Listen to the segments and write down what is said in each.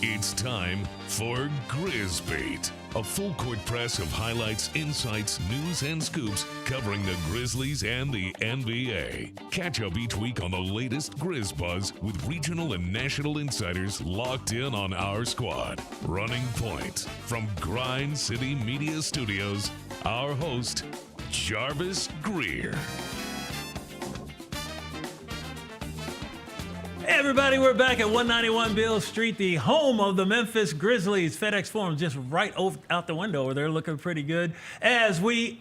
It's time for Grizz Beat, a full court press of highlights, insights, news, and scoops covering the Grizzlies and the NBA. Catch up each week on the latest Grizz buzz with regional and national insiders locked in on our squad. Running point from Grind City Media Studios, our host, Jarvis Greer. Hey everybody, we're back at 191 Beale Street, the home of the Memphis Grizzlies. FedEx Forum just right out the window over there, looking pretty good as we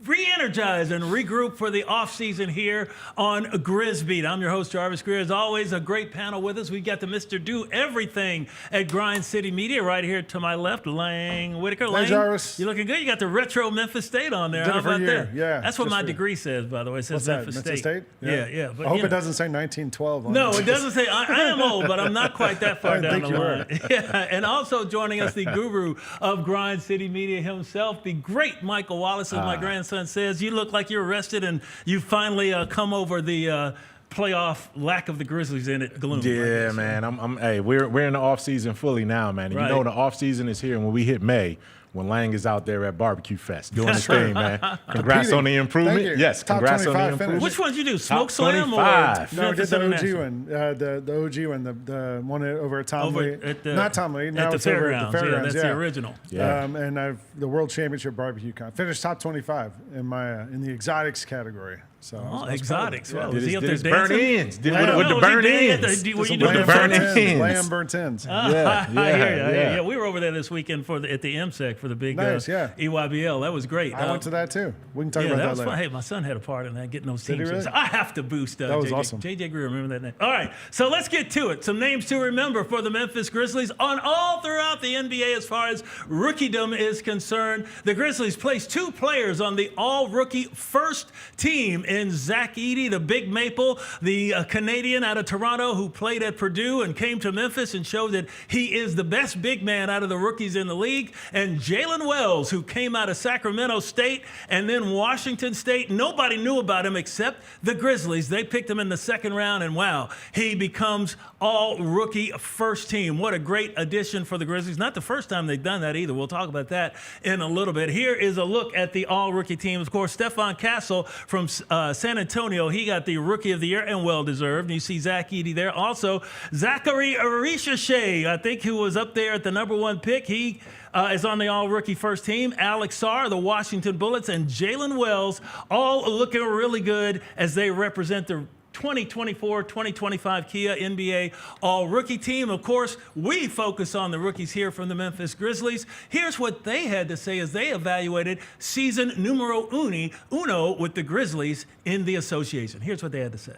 re-energize and regroup for the offseason here on Grizz Beat. I'm your host, Jarvis Greer. As always, a great panel with us. We got the Mr. Do Everything at Grind City Media right here to my left, Lang Whitaker. Hey, Lang, Jarvis. you looking good? You got the retro Memphis State on there. Did How it for about a year. that? Yeah, that's what just my for degree says, by the way. It says What's Memphis that, State. Yeah. But, I hope it doesn't say 1912 on No, it. it doesn't say. I am old, but I'm not quite that far I didn't down the line. Yeah, and also joining us, the guru of Grind City Media himself, the great Michael Wallace, as my grandson says. You look like you're rested and you finally come over the playoff lack of the Grizzlies in it gloom. Yeah, man. Hey, we're in the off season fully now, man. And Right. you know the off season is here, and when we hit May, when Lang is out there at Barbecue Fest doing his thing, man. Congrats on the improvement. Thank you. Yes, Top congrats on the 25 improvement. Which one did you do? Smoke Top Slam 25. or No, I did Memphis the OG International? one. The OG one, the one over at Tom Over Lee. at the- Not Tom Lee. Now at the it's over Fairgrounds. at the Fairgrounds. Yeah, that's the original. Yeah. And I've the World Championship Barbecue Con. Finished top 25 in my in the exotics category. So I was proud of it. Exotics. Well, Yeah. was he up Did there his burn dancing? ends. Did Lamb. with the Was he burn doing it? ends. Were you Some doing lamb the burn burnt ends. ends. Lamb burnt ends. I hear you. yeah. We were over there this weekend at the MSEC for the big Nice, yeah. EYBL. That was great. I went to that too. We can talk Yeah, about that that was later. fun. Hey, my son had a part in that, getting those Did he teams. really? I have to boost That was JJ. awesome. JJ Greer, remember that name. All right, so let's get to it. Some names to remember for the Memphis Grizzlies on all throughout the NBA as far as rookiedom is concerned. The Grizzlies placed 2 players on the all-rookie first team in Zach Edey, the Big Maple, the Canadian out of Toronto who played at Purdue and came to Memphis and showed that he is the best big man out of the rookies in the league, and Jaylen Wells, who came out of Sacramento State and then Washington State. Nobody knew about him except the Grizzlies. They picked him in the second round, and wow, he becomes all-rookie first team. What a great addition for the Grizzlies. Not the first time they've done that either. We'll talk about that in a little bit. Here is a look at the all-rookie team. Of course, Stephon Castle from San Antonio, he got the Rookie of the Year, and well-deserved. You see Zach Edey there. Also, Zachary Arisha, I think, who was up there at the #1 pick. He is on the all-rookie first team. Alex Sarr, the Washington Bullets, and Jaylen Wells, all looking really good as they represent the 2024-2025 Kia NBA all-rookie team. Of course, we focus on the rookies here from the Memphis Grizzlies. Here's what they had to say as they evaluated season numero uno with the Grizzlies in the association. Here's what they had to say.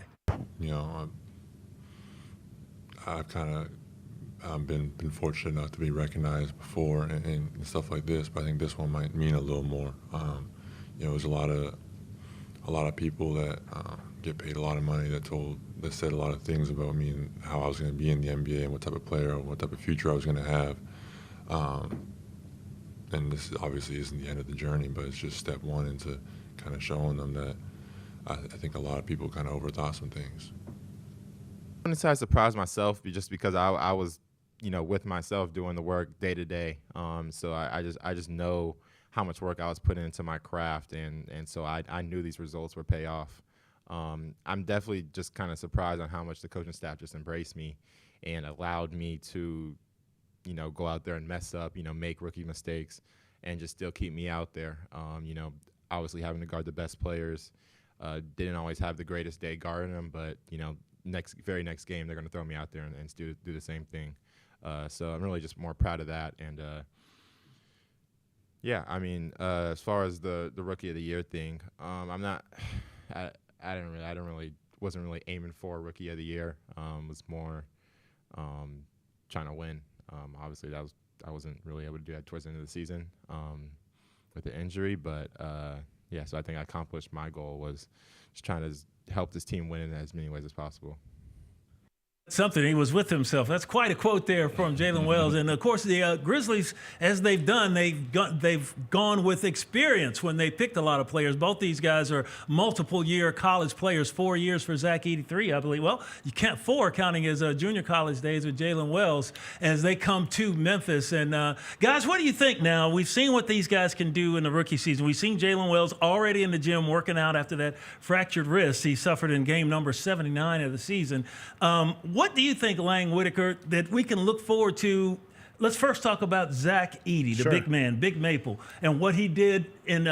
You know, I've kind of been fortunate enough to be recognized before and stuff like this, but I think this one might mean a little more. You know, there's a lot of people that get paid a lot of money that said a lot of things about me and how I was going to be in the NBA and what type of player or what type of future I was going to have. And this obviously isn't the end of the journey, but it's just step one into kind of showing them that I think a lot of people kind of overthought some things. I wanted to surprise myself just because I was, with myself doing the work day to day. So I just know how much work I was putting into my craft, and so I knew these results would pay off. I'm definitely just kind of surprised on how much the coaching staff just embraced me and allowed me to, go out there and mess up, make rookie mistakes, and just still keep me out there. Obviously having to guard the best players, didn't always have the greatest day guarding them, but very next game they're going to throw me out there and do the same thing. So I'm really just more proud of that. And as far as the Rookie of the Year thing, wasn't really aiming for Rookie of the Year. Was more trying to win. Obviously I wasn't really able to do that towards the end of the season with the injury, but so I think I accomplished my goal, was just trying to help this team win in as many ways as possible. Something, he was with himself. That's quite a quote there from Jaylen Wells. And of course, the Grizzlies, as they've done, they've gone with experience when they picked a lot of players. Both these guys are multiple-year college players. 4 years for Zach Edey, 3, I believe. Well, you can't 4 counting his junior college days with Jaylen Wells as they come to Memphis. And guys, what do you think now? We've seen what these guys can do in the rookie season. We've seen Jaylen Wells already in the gym working out after that fractured wrist he suffered in game number 79 of the season. What do you think, Lang Whitaker, that we can look forward to? Let's first talk about Zach Edey, the big man, Big Maple, and what he did in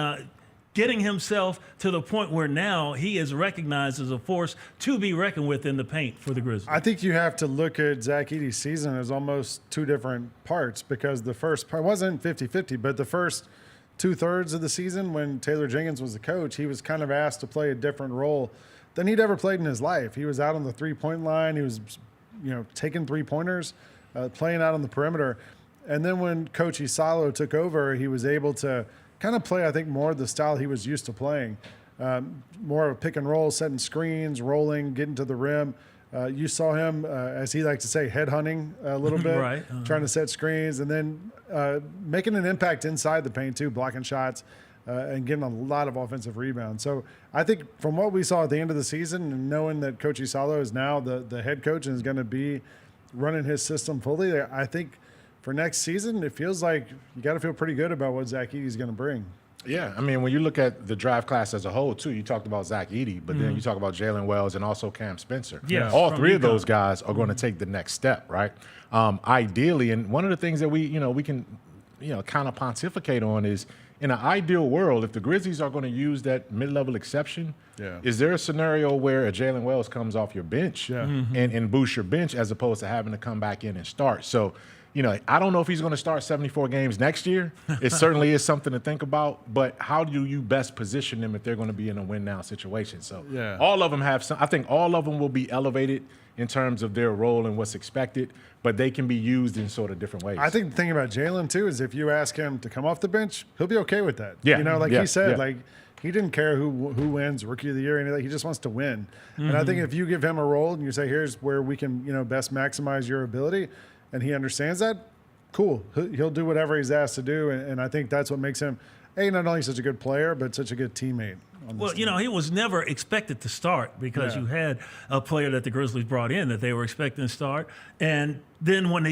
getting himself to the point where now he is recognized as a force to be reckoned with in the paint for the Grizzlies. I think you have to look at Zach Edey's season as almost 2 different parts, because the first part wasn't 50-50, but the first 2/3 of the season when Taylor Jenkins was the coach, he was kind of asked to play a different role than he'd ever played in his life. He was out on the three-point line. He was, taking three-pointers, playing out on the perimeter. And then when Coach Isalo took over, he was able to kind of play, I think, more of the style he was used to playing. More of a pick and roll, setting screens, rolling, getting to the rim. You saw him, as he likes to say, headhunting a little bit, right. Trying to set screens, and then making an impact inside the paint too, blocking shots. And getting a lot of offensive rebounds. So I think from what we saw at the end of the season, and knowing that Coach Isalo is now the head coach and is going to be running his system fully, I think for next season, it feels like you got to feel pretty good about what Zach Edey is going to bring. Yeah, I mean, when you look at the draft class as a whole, too, you talked about Zach Edey, but then you talk about Jaylen Wells and also Cam Spencer. Yeah, all 3 of those guys are going to take the next step, right? Ideally, and one of the things that we can kind of pontificate on is, in an ideal world, if the Grizzlies are going to use that mid-level exception, is there a scenario where a Jaylen Wells comes off your bench and boosts your bench as opposed to having to come back in and start? So, I don't know if he's going to start 74 games next year. It certainly is something to think about, but how do you best position them if they're going to be in a win-now situation? So all of them have some – I think all of them will be elevated in terms of their role and what's expected, but they can be used in sort of different ways. I think the thing about Jaylen, too, is if you ask him to come off the bench, he'll be okay with that. Yeah. He said, he didn't care who wins Rookie of the Year or anything. He just wants to win. And I think if you give him a role and you say, here's where we can, best maximize your ability, and he understands that, cool. He'll do whatever he's asked to do, and I think that's what makes him, not only such a good player, but such a good teammate. Well, he was never expected to start because you had a player that the Grizzlies brought in that they were expecting to start. And then when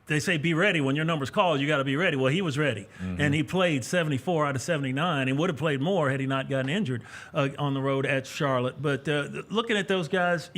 they say be ready, when your number's called, you got to be ready. Well, he was ready. And he played 74 out of 79 and would have played more had he not gotten injured on the road at Charlotte. But looking at those guys,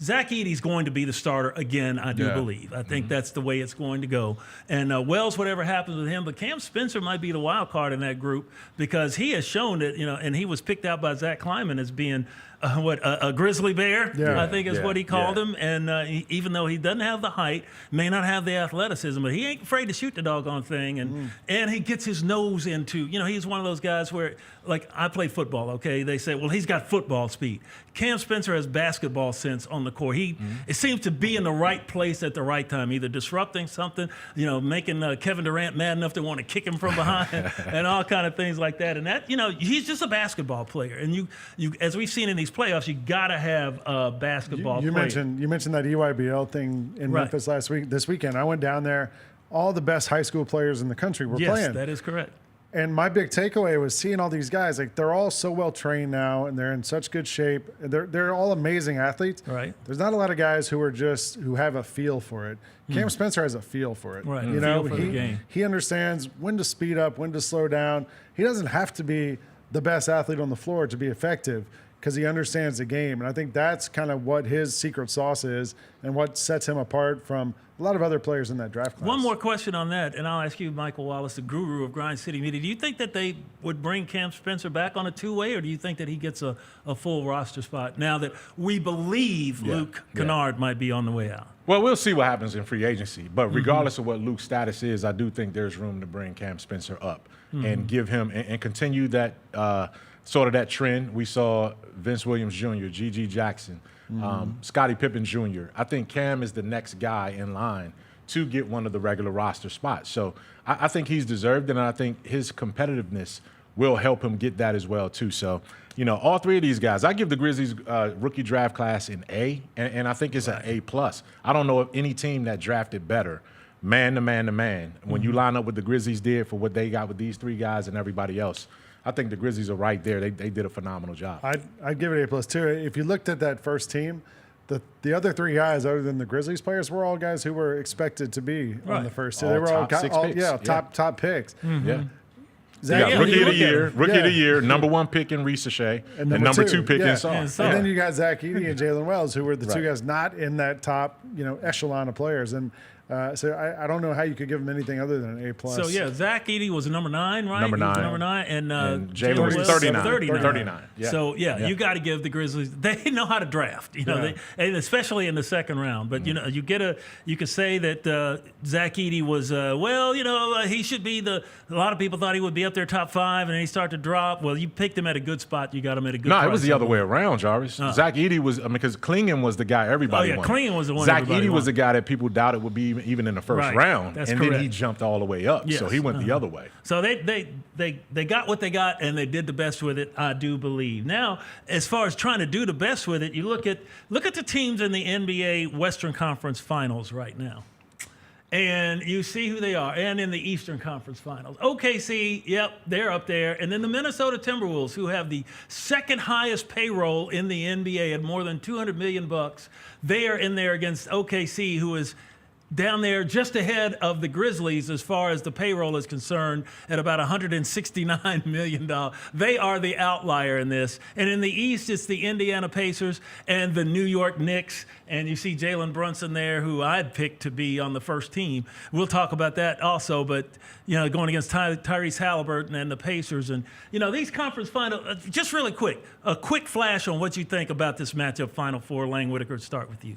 Zach Edey's going to be the starter again, I do believe. I think that's the way it's going to go. And Wells, whatever happens with him, but Cam Spencer might be the wild card in that group because he has shown that, and he was picked out by Zach Kleiman as being a grizzly bear, I think is what he called him. And even though he doesn't have the height, may not have the athleticism, but he ain't afraid to shoot the doggone thing. And he gets his nose into, he's one of those guys where, like, I play football, okay? They say, well, he's got football speed. Cam Spencer has basketball sense on the court. It seems to be in the right place at the right time, either disrupting something, making Kevin Durant mad enough to want to kick him from behind and all kind of things like that. And that, he's just a basketball player. And you as we've seen in these playoffs, you got to have a basketball player. You mentioned that EYBL thing in Memphis this weekend. I went down there. All the best high school players in the country were playing. Yes, that is correct. And my big takeaway was seeing all these guys, like, they're all so well trained now and they're in such good shape. They're all amazing athletes. Right. There's not a lot of guys who have a feel for it. Cam Spencer has a feel for it. Right. Feel for the game. He understands when to speed up, when to slow down. He doesn't have to be the best athlete on the floor to be effective because he understands the game. And I think that's kind of what his secret sauce is and what sets him apart from a lot of other players in that draft class. One more question on that, and I'll ask you, Michael Wallace, the guru of Grind City Media. Do you think that they would bring Cam Spencer back on a two-way, or do you think that he gets a full roster spot now that we believe Luke Kennard might be on the way out? Well, we'll see what happens in free agency. But regardless of what Luke's status is, I do think there's room to bring Cam Spencer up and give him and continue that sort of that trend. We saw Vince Williams Jr., G.G. Jackson, Scottie Pippen Jr. I think Cam is the next guy in line to get one of the regular roster spots. So I think he's deserved, and I think his competitiveness will help him get that as well too. So, you know, all three of these guys, I give the Grizzlies rookie draft class an A, and I think it's an A+. I don't know of any team that drafted better, man to man to man. When you line up what the Grizzlies did for what they got with these three guys and everybody else, I think the Grizzlies are right there. They did a phenomenal job. I'd give it A+ too. If you looked at that first team, the other three guys, other than the Grizzlies players, were all guys who were expected to be on the first two. They were all top six picks. top picks. Yeah. Zach, rookie of the year, number one pick in Reese Shea, and number two pick in Saul. And then you got Zach Edey and Jaylen Wells, who were the two guys not in that top, echelon of players. And so I don't know how you could give them anything other than an A+. So, Zach Edey was number 9, right? Number 9. Number 9. And Jaylen was 39. Yeah. So, you got to give the Grizzlies – they know how to draft, and especially in the second round. But, you could say that Zach Edey was, he should be a lot of people thought he would be up there top 5, and then he started to drop. Well, you picked him at a good spot. You got him at a good price. No, it was the other way around, Jarvis. Zach Edey was – because Klingon was the guy everybody wanted. Klingon was the one Zach Edey was the guy that people doubted would be even in the first round, That's and correct. then he jumped all the way up. Yes. So he went the other way. So they got what they got, and they did the best with it, I do believe. Now, as far as trying to do the best with it, you look at the teams in the NBA Western Conference Finals right now. And you see who they are, and in the Eastern Conference Finals. OKC, they're up there. And then the Minnesota Timberwolves, who have the second highest payroll in the NBA at more than $200 million. They are in there against OKC, who is down there just ahead of the Grizzlies as far as the payroll is concerned at about $169 million. They are the outlier in this. And in the East, it's the Indiana Pacers and the New York Knicks. And you see Jalen Brunson there, who I'd picked to be on the first team. We'll talk about that also. But, going against Tyrese Halliburton and the Pacers. And, these conference finals, just really quick, a quick flash on what you think about this matchup, Final Four. Lang Whitaker, start with you.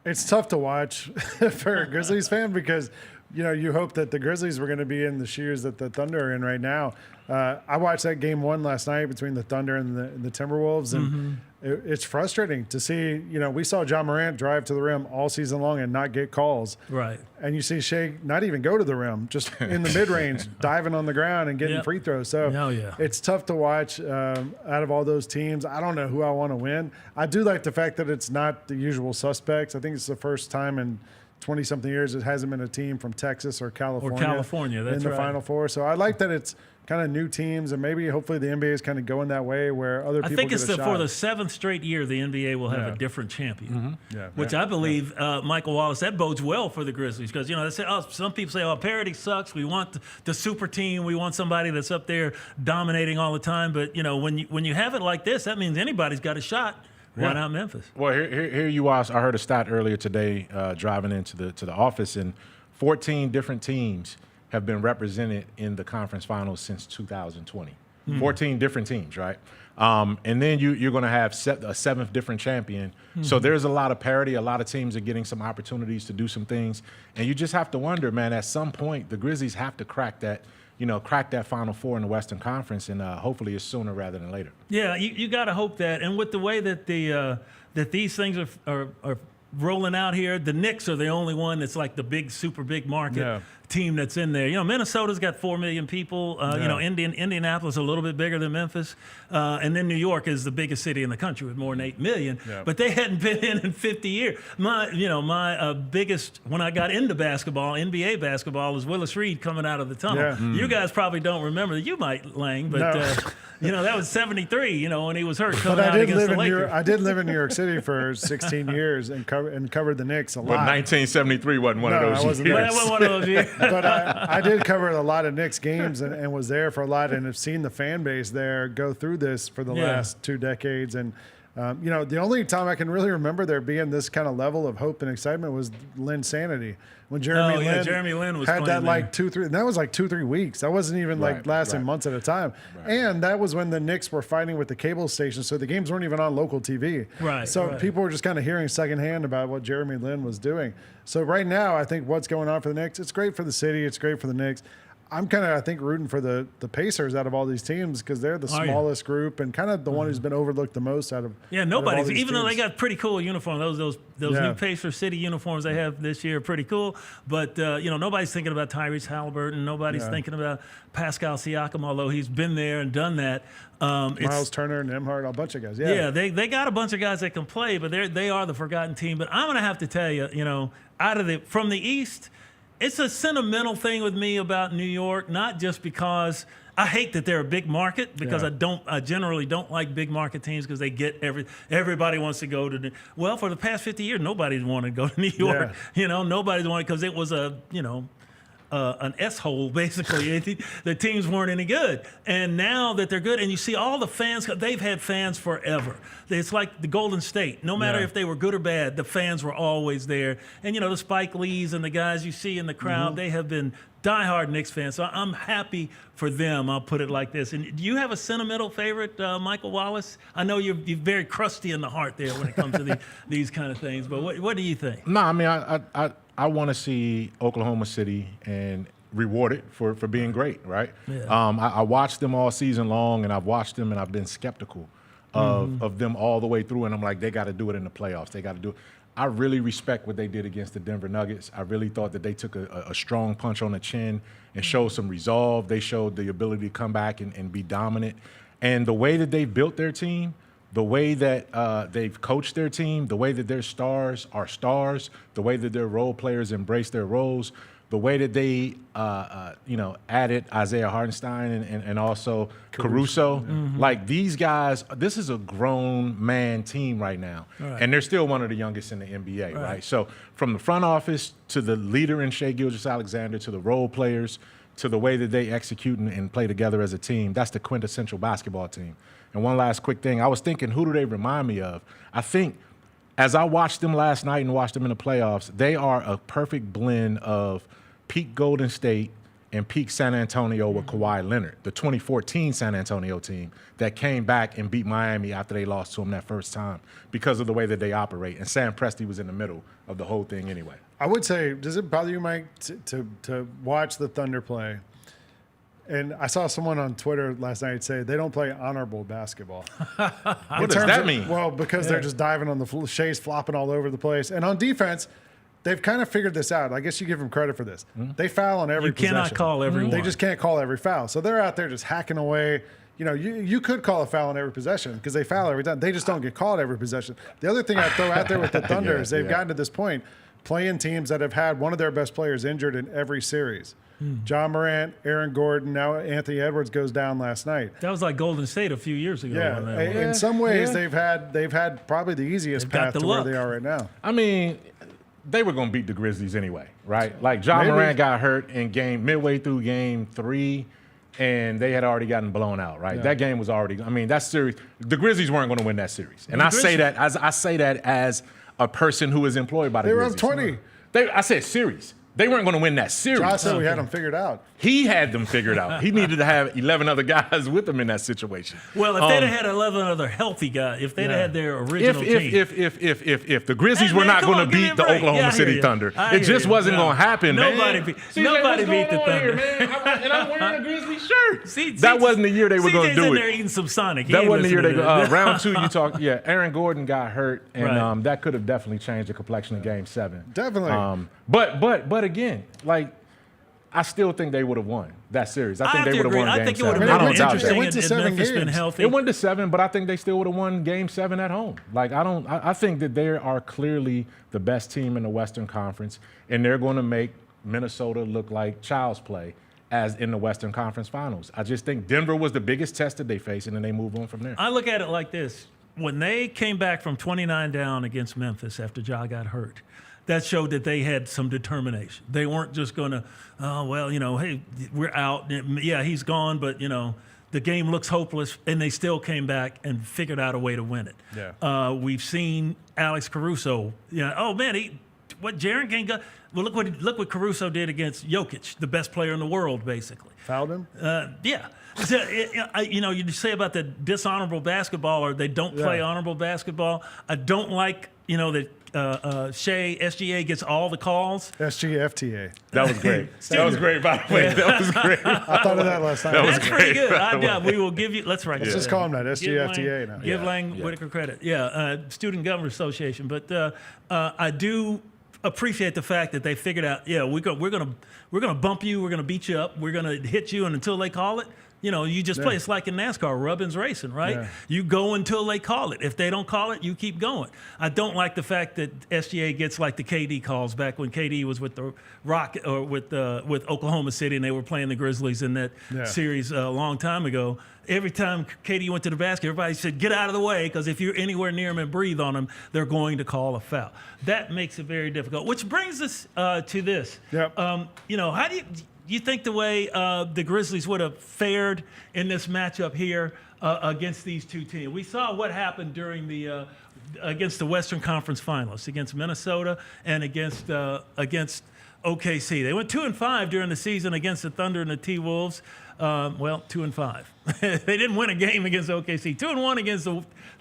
It's tough to watch for a Grizzlies fan because, you hope that the Grizzlies were going to be in the shoes that the Thunder are in right now. I watched that game 1 last night between the Thunder and the Timberwolves, and it's frustrating to see. We saw John Morant drive to the rim all season long and not get calls. Right. And you see Shea not even go to the rim, just in the mid-range, diving on the ground and getting free throws. So it's tough to watch out of all those teams. I don't know who I want to win. I do like the fact that it's not the usual suspects. I think it's the first time in 20-something years it hasn't been a team from Texas or California, that's in the Final Four. So I like that it's kind of new teams, and maybe hopefully the NBA is kind of going that way where other people get a shot. For the 7th straight year, the NBA will have a different champion, which I believe, Michael Wallace, that bodes well for the Grizzlies because, they say, some people say, parity sucks. We want the super team. We want somebody that's up there dominating all the time. But, when you have it like this, that means anybody's got a shot. Why not Memphis? Well, here you are. I heard a stat earlier today driving into the office, and 14 different teams have been represented in the conference finals since 2020. 14 different teams, right? And then you're going to have a 7th different champion. So there's a lot of parity. A lot of teams are getting some opportunities to do some things. And you just have to wonder, man, at some point, the Grizzlies have to crack that Final Four in the Western Conference, and hopefully it's sooner rather than later. Yeah, you got to hope that. And with the way that that these things are rolling out here, the Knicks are the only one that's like the super big market team that's in there. Minnesota's got 4 million people. Indianapolis is a little bit bigger than Memphis. And then New York is the biggest city in the country with more than 8 million. Yeah. But they hadn't been in 50 years. My biggest, when I got into basketball, NBA basketball, was Willis Reed coming out of the tunnel. Yeah. You guys probably don't remember. You might, Lang, but that was 73, when he was hurt coming out against the Lakers. I did live in New York City for 16 years and covered the Knicks a lot. But 1973 wasn't one of those years. That wasn't one of those years. But I did cover a lot of Knicks games and was there for a lot, and have seen the fan base there go through this for the last 2 decades. And the only time I can really remember there being this kind of level of hope and excitement was Linsanity. When Jeremy Lin was had that there. 2-3, and that was 2-3 weeks. That wasn't even lasting months at a time. Right. And that was when the Knicks were fighting with the cable station, so the games weren't even on local TV. So people were just kind of hearing secondhand about what Jeremy Lin was doing. So right now, I think what's going on for the Knicks, it's great for the city, it's great for the Knicks. I'm kind of, I think, rooting for the Pacers out of all these teams because they're the smallest group and kind of the one who's been overlooked the most out of nobody's, all these even though they teams. got pretty cool uniforms. Those new Pacer City uniforms they have this year are pretty cool. But, nobody's thinking about Tyrese Halliburton. Nobody's thinking about Pascal Siakam, although he's been there and done that. Miles Turner, Nembhard, a bunch of guys. Yeah, they got a bunch of guys that can play, but they are the forgotten team. But I'm going to have to tell you, from the East, it's a sentimental thing with me about New York, not just because I hate that they're a big market, because I generally don't like big market teams because they get everybody wants to go to well, for the past 50 years, nobody's wanted to go to New York. Nobody's wanted because it was an S-hole, basically. The teams weren't any good. And now that they're good, and you see all the fans, they've had fans forever. It's like the Golden State. No matter if they were good or bad, the fans were always there. And, the Spike Lees and the guys you see in the crowd, they have been diehard Knicks fans. So I'm happy for them, I'll put it like this. And do you have a sentimental favorite, Michael Wallace? I know you're very crusty in the heart there when it comes to these kind of things, but what do you think? No, I mean, I want to see Oklahoma City and rewarded for being great, right? Yeah. I watched them all season long, and I've watched them, and I've been skeptical of them all the way through, and I'm like, they got to do it in the playoffs. They got to do it. I really respect what they did against the Denver Nuggets. I really thought that they took a strong punch on the chin and showed some resolve. They showed the ability to come back and be dominant. And the way that they've built their team, the way that they've coached their team, the way that their stars are stars, the way that their role players embrace their roles, the way that they, added Isaiah Hartenstein and also Caruso. Like, these guys, this is a grown man team right now. Right. And they're still one of the youngest in the NBA, right? So from the front office to the leader in Shai Gilgeous-Alexander to the role players to the way that they execute and play together as a team, that's the quintessential basketball team. And one last quick thing, I was thinking, who do they remind me of? I think as I watched them last night and watched them in the playoffs, they are a perfect blend of peak Golden State and peak San Antonio with Kawhi Leonard, the 2014 San Antonio team that came back and beat Miami after they lost to them that first time because of the way that they operate. And Sam Presti was in the middle of the whole thing anyway. I would say, does it bother you, Mike, to watch the Thunder play? And I saw someone on Twitter last night say they don't play honorable basketball. What does that mean? Well, because they're just diving on the floor, Shai's flopping all over the place. And on defense, they've kind of figured this out. I guess you give them credit for this. They foul on every possession. You cannot call every one. They just can't call every foul. So they're out there just hacking away. You could call a foul on every possession because they foul every time. They just don't get called every possession. The other thing I throw out there with the Thunder is they've gotten to this point playing teams that have had one of their best players injured in every series. John Morant, Aaron Gordon, now Anthony Edwards goes down last night. That was like Golden State a few years ago. Yeah, in some ways they've had probably the easiest path to where they are right now. I mean, they were going to beat the Grizzlies anyway, right? Like, John Morant got hurt in midway through game 3, and they had already gotten blown out, right? Yeah. That game was already. I mean, that series, the Grizzlies weren't going to win that series, and I say that as a person who is employed by the Grizzlies. They were up 20. I said series. They weren't going to win that series. Josh said we had them figured out. He had them figured out. He needed to have 11 other guys with him in that situation. Well, if they'd have had 11 other healthy guys, if they'd had their original team. If the Grizzlies were not going to beat the Oklahoma City Thunder, it just wasn't going to happen, nobody man. Nobody beat the Thunder. And I'm wearing a Grizzlies shirt. That wasn't the year they were going to do it. in there eating some Sonic. That wasn't the year they round 2, you talk. Yeah, Aaron Gordon got hurt, and that could have definitely changed the complexion of Game 7. Definitely. But again, like, I still think they would have won that series. I think they would have won Game 7. I think it would have been interesting. It went to 7 games. Been healthy. It went to 7, but I think they still would have won Game 7 at home. Like, I think that they are clearly the best team in the Western Conference, and they're going to make Minnesota look like child's play as in the Western Conference Finals. I just think Denver was the biggest test that they faced, and then they move on from there. I look at it like this. When they came back from 29 down against Memphis after Ja got hurt, that showed that they had some determination. They weren't just going to, hey, we're out. Yeah, he's gone, but, the game looks hopeless, and they still came back and figured out a way to win it. Yeah. We've seen Alex Caruso, what Jaren can't go. Well, look what Caruso did against Jokic, the best player in the world, basically. Fouled him? Yeah. So, you say about the dishonorable basketball, or they don't play honorable basketball. I don't like, that SGA gets all the calls. SGFTA. That was great. That was great, by the way. That was great. I thought of that last night. That's pretty good. We will give you. Let's write. Let's just call him that. SGFTA now. Give Lang Whitaker credit. Student Governors Association. But I do appreciate the fact that they figured out. Yeah, we're gonna bump you. We're gonna beat you up. We're gonna hit you, and until they call it. You just play. It's like in NASCAR, Rubbins racing, right? Yeah. You go until they call it. If they don't call it, you keep going. I don't like the fact that SGA gets like the KD calls back when KD was with the Rocket or with Oklahoma City, and they were playing the Grizzlies in that series a long time ago. Every time KD went to the basket, everybody said, "Get out of the way," because if you're anywhere near them and breathe on them, they're going to call a foul. That makes it very difficult. Which brings us to this. Yep. How do you think the way the Grizzlies would have fared in this matchup here against these two teams? We saw what happened during the against the Western Conference Finalists, against Minnesota and against OKC. They went 2-5 during the season against the Thunder and the T-Wolves. 2-5. They didn't win a game against OKC. 2-1 against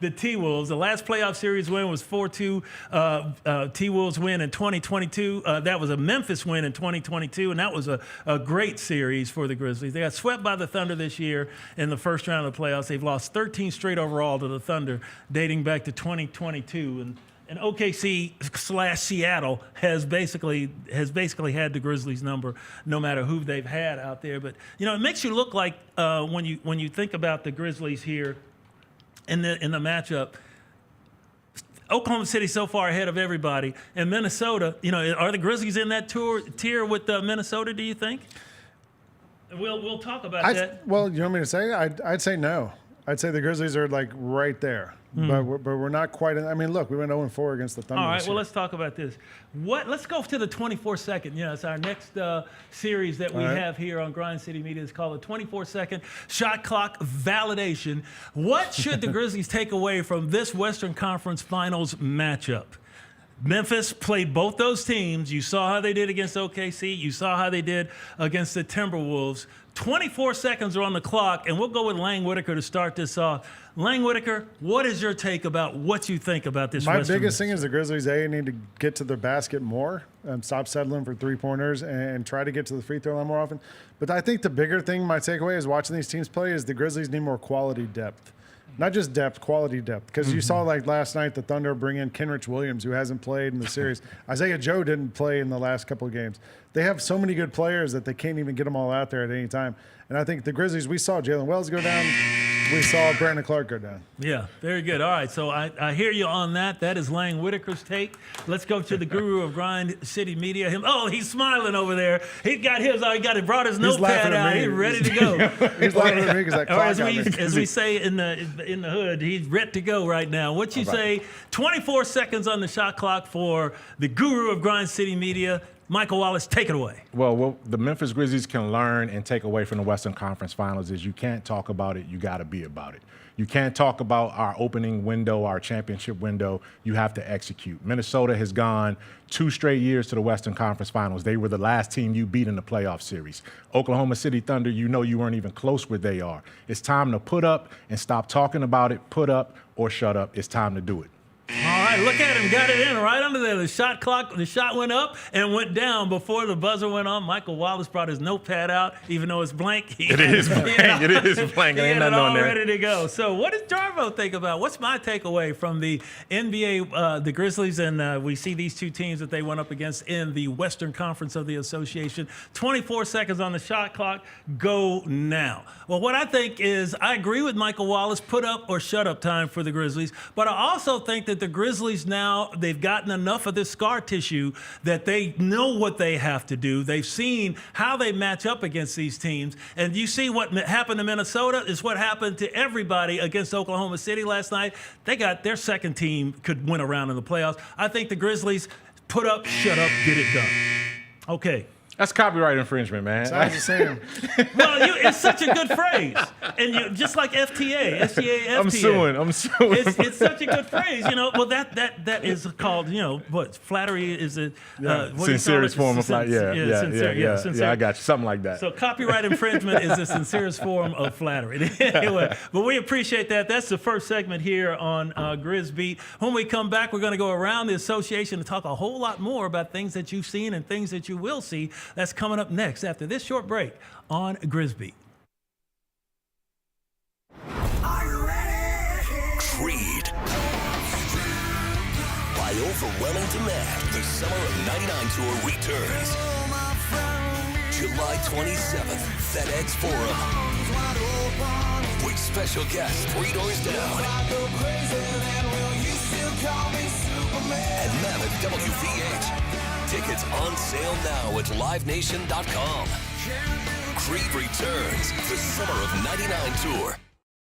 the T-Wolves. The last playoff series win was 4-2 T-Wolves win in 2022. That was a Memphis win in 2022, and that was a great series for the Grizzlies. They got swept by the Thunder this year in the first round of the playoffs. They've lost 13 straight overall to the Thunder, dating back to 2022. And OKC/Seattle has basically had the Grizzlies number, no matter who they've had out there. But it makes you look like when you think about the Grizzlies here in the matchup. Oklahoma City so far ahead of everybody, and Minnesota. Are the Grizzlies in that tier with Minnesota? Do you think? We'll talk about that. Well, you want me to say? I'd say no. I'd say the Grizzlies are like right there. But we're not quite. Look, we went 0-4 against the Thunder. All right, well, let's talk about this. Let's go to the 24-second. It's our next series that we have here on Grind City Media. It's called the 24-second shot clock validation. What should the Grizzlies take away from this Western Conference Finals matchup? Memphis played both those teams. You saw how they did against OKC. You saw how they did against the Timberwolves. 24 seconds are on the clock, and we'll go with Lang Whitaker to start this off. Lang Whitaker, what is your take about what you think about this? My biggest thing is the Grizzlies, need to get to the basket more, stop settling for three-pointers, and try to get to the free throw line more often. But I think the bigger thing, my takeaway is watching these teams play, is the Grizzlies need more quality depth. Not just depth, quality depth. Because you saw, like last night, the Thunder bring in Kenrich Williams, who hasn't played in the series. Isaiah Joe didn't play in the last couple of games. They have so many good players that they can't even get them all out there at any time. And I think the Grizzlies, we saw Jaylen Wells go down. We saw Brandon Clark go down. Yeah, very good. All right, so I hear you on that. That is Lang Whitaker's take. Let's go to the guru of Grind City Media. He's smiling over there. He got his. He brought his notepad out. He's ready to go. He's laughing at me because that clock as we say in the hood, he's ready to go right now. What you say? 24 seconds on the shot clock for the guru of Grind City Media. Michael Wallace, take it away. Well, what the Memphis Grizzlies can learn and take away from the Western Conference Finals is you can't talk about it, you got to be about it. You can't talk about our opening window, our championship window. You have to execute. Minnesota has gone 2 straight years to the Western Conference Finals. They were the last team you beat in the playoff series. Oklahoma City Thunder, you weren't even close where they are. It's time to put up and stop talking about it. Put up or shut up. It's time to do it. All right, look at him. Got it in right under there. The shot clock, the shot went up and went down before the buzzer went on. Michael Wallace brought his notepad out, even though it's blank. It is blank. It is blank. He had it all ready to go. So what does Jarvo think about? What's my takeaway from the NBA, the Grizzlies, and we see these two teams that they went up against in the Western Conference of the Association. 24 seconds on the shot clock. Go now. Well, what I think is I agree with Michael Wallace, put up or shut up time for the Grizzlies, but I also think that the Grizzlies now, they've gotten enough of this scar tissue that they know what they have to do. They've seen how they match up against these teams. And you see what happened to Minnesota is what happened to everybody against Oklahoma City last night. They got their second team could win a round in the playoffs. I think the Grizzlies put up, shut up, get it done. Okay. That's copyright infringement, man. Sounds the same. Well, it's such a good phrase, and just like FTA, FTA. I'm suing. It's such a good phrase, Well, that is called, what flattery is it? Sincerest form of flattery. Yeah, I got you. Something like that. So copyright infringement is the sincerest form of flattery. Anyway, but we appreciate that. That's the first segment here on Grizz Beat. When we come back, we're going to go around the association and talk a whole lot more about things that you've seen and things that you will see. That's coming up next after this short break on Grizz Beat. Are you ready? Creed. By overwhelming demand, the Summer of '99 tour returns. July 27th, FedEx Forum. With special guests 3 doors down. And Mammoth WVH. Tickets on sale now at livenation.com. Creed returns, the Summer of '99 tour.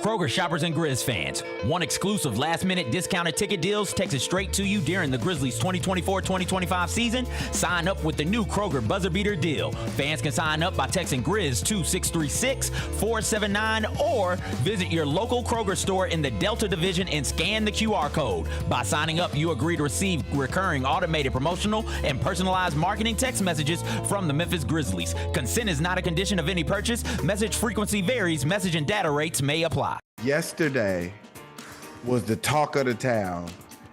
Kroger shoppers and Grizz fans, want exclusive last-minute discounted ticket deals texted straight to you during the Grizzlies 2024-2025 season? Sign up with the new Kroger Buzzer Beater deal. Fans can sign up by texting Grizz to 636-479 or visit your local Kroger store in the Delta Division and scan the QR code. By signing up, you agree to receive recurring automated promotional and personalized marketing text messages from the Memphis Grizzlies. Consent is not a condition of any purchase. Message frequency varies. Message and data rates may apply. Yesterday was the talk of the town.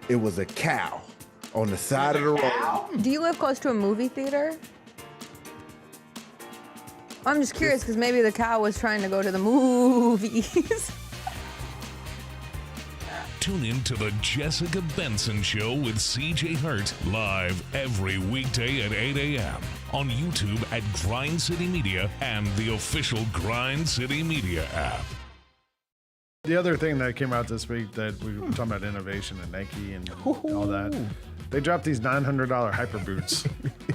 It was a cow on the side of the road. Do you live close to a movie theater? I'm just curious because maybe the cow was trying to go to the movies. Tune in to the Jessica Benson Show with CJ Hurt live every weekday at 8 a.m. on YouTube at Grind City Media and the official Grind City Media app. The other thing that came out this week that we were talking about innovation and Nike and all that, they dropped these $900 hyper boots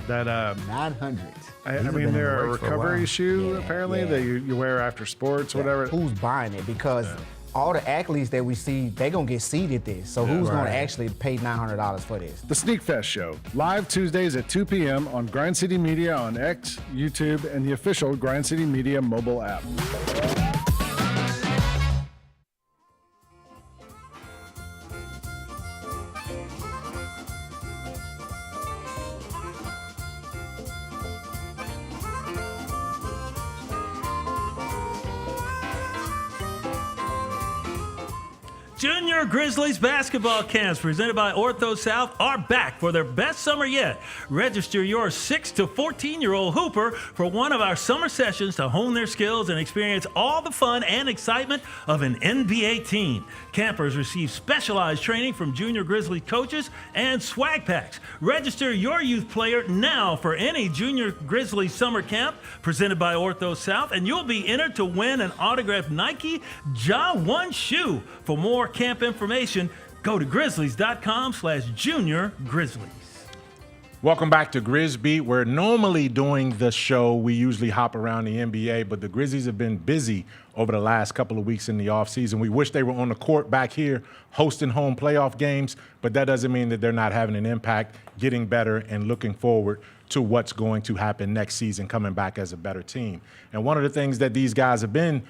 that 900. I mean, they're a recovery shoe apparently that you wear after sports, whatever. Who's buying it? Because all the athletes that we see, they're gonna get seated this. So who's gonna actually pay $900 for this? The Sneak Fest Show, live Tuesdays at 2 p.m. on Grind City Media on X, YouTube, and the official Grind City Media mobile app. Junior Grizzlies basketball camps presented by Ortho South are back for their best summer yet. Register your 6 to 14-year-old hooper for one of our summer sessions to hone their skills and experience all the fun and excitement of an NBA team. Campers receive specialized training from Junior Grizzlies coaches and swag packs. Register your youth player now for any Junior Grizzlies summer camp presented by Ortho South, and you'll be entered to win an autographed Nike Ja 1 shoe. For more camp information, go to grizzlies.com/Junior Grizzlies. Welcome back to Grizz Beat. We're normally doing the show. We usually hop around the NBA, but the Grizzlies have been busy over the last couple of weeks in the offseason. We wish they were on the court back here hosting home playoff games, but that doesn't mean that they're not having an impact, getting better, and looking forward to what's going to happen next season, coming back as a better team. And one of the things that these guys have been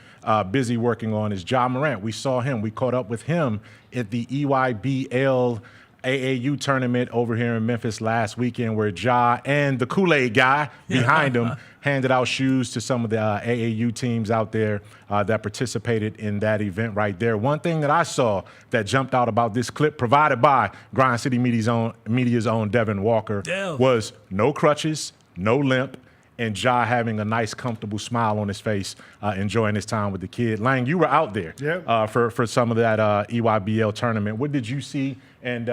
busy working on is Ja Morant. We saw him. We caught up with him at the EYBL AAU tournament over here in Memphis last weekend, where Ja and the Kool-Aid guy behind him handed out shoes to some of the AAU teams out there that participated in that event right there. One thing that I saw that jumped out about this clip provided by Grind City Media's own Devin Walker was no crutches, no limp, and Ja having a nice, comfortable smile on his face, enjoying his time with the kid. Lang, you were out there for some of that EYBL tournament. What did you see? And,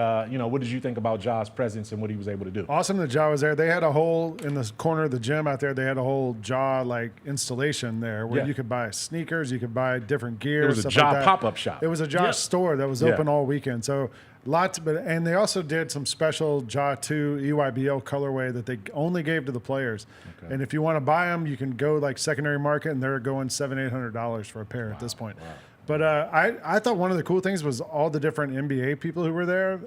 what did you think about Ja's presence and what he was able to do? Awesome that Ja was there. They had a whole, in the corner of the gym out there, they had a whole Ja, installation there where you could buy sneakers, you could buy different gear. It was a Ja pop-up shop. It was a Ja store that was open all weekend. So and they also did some special Ja 2 EYBL colorway that they only gave to the players. Okay. And if you want to buy them, you can go secondary market, and they're going $700-800 for a pair at this point. Wow. But I thought one of the cool things was all the different NBA people who were there,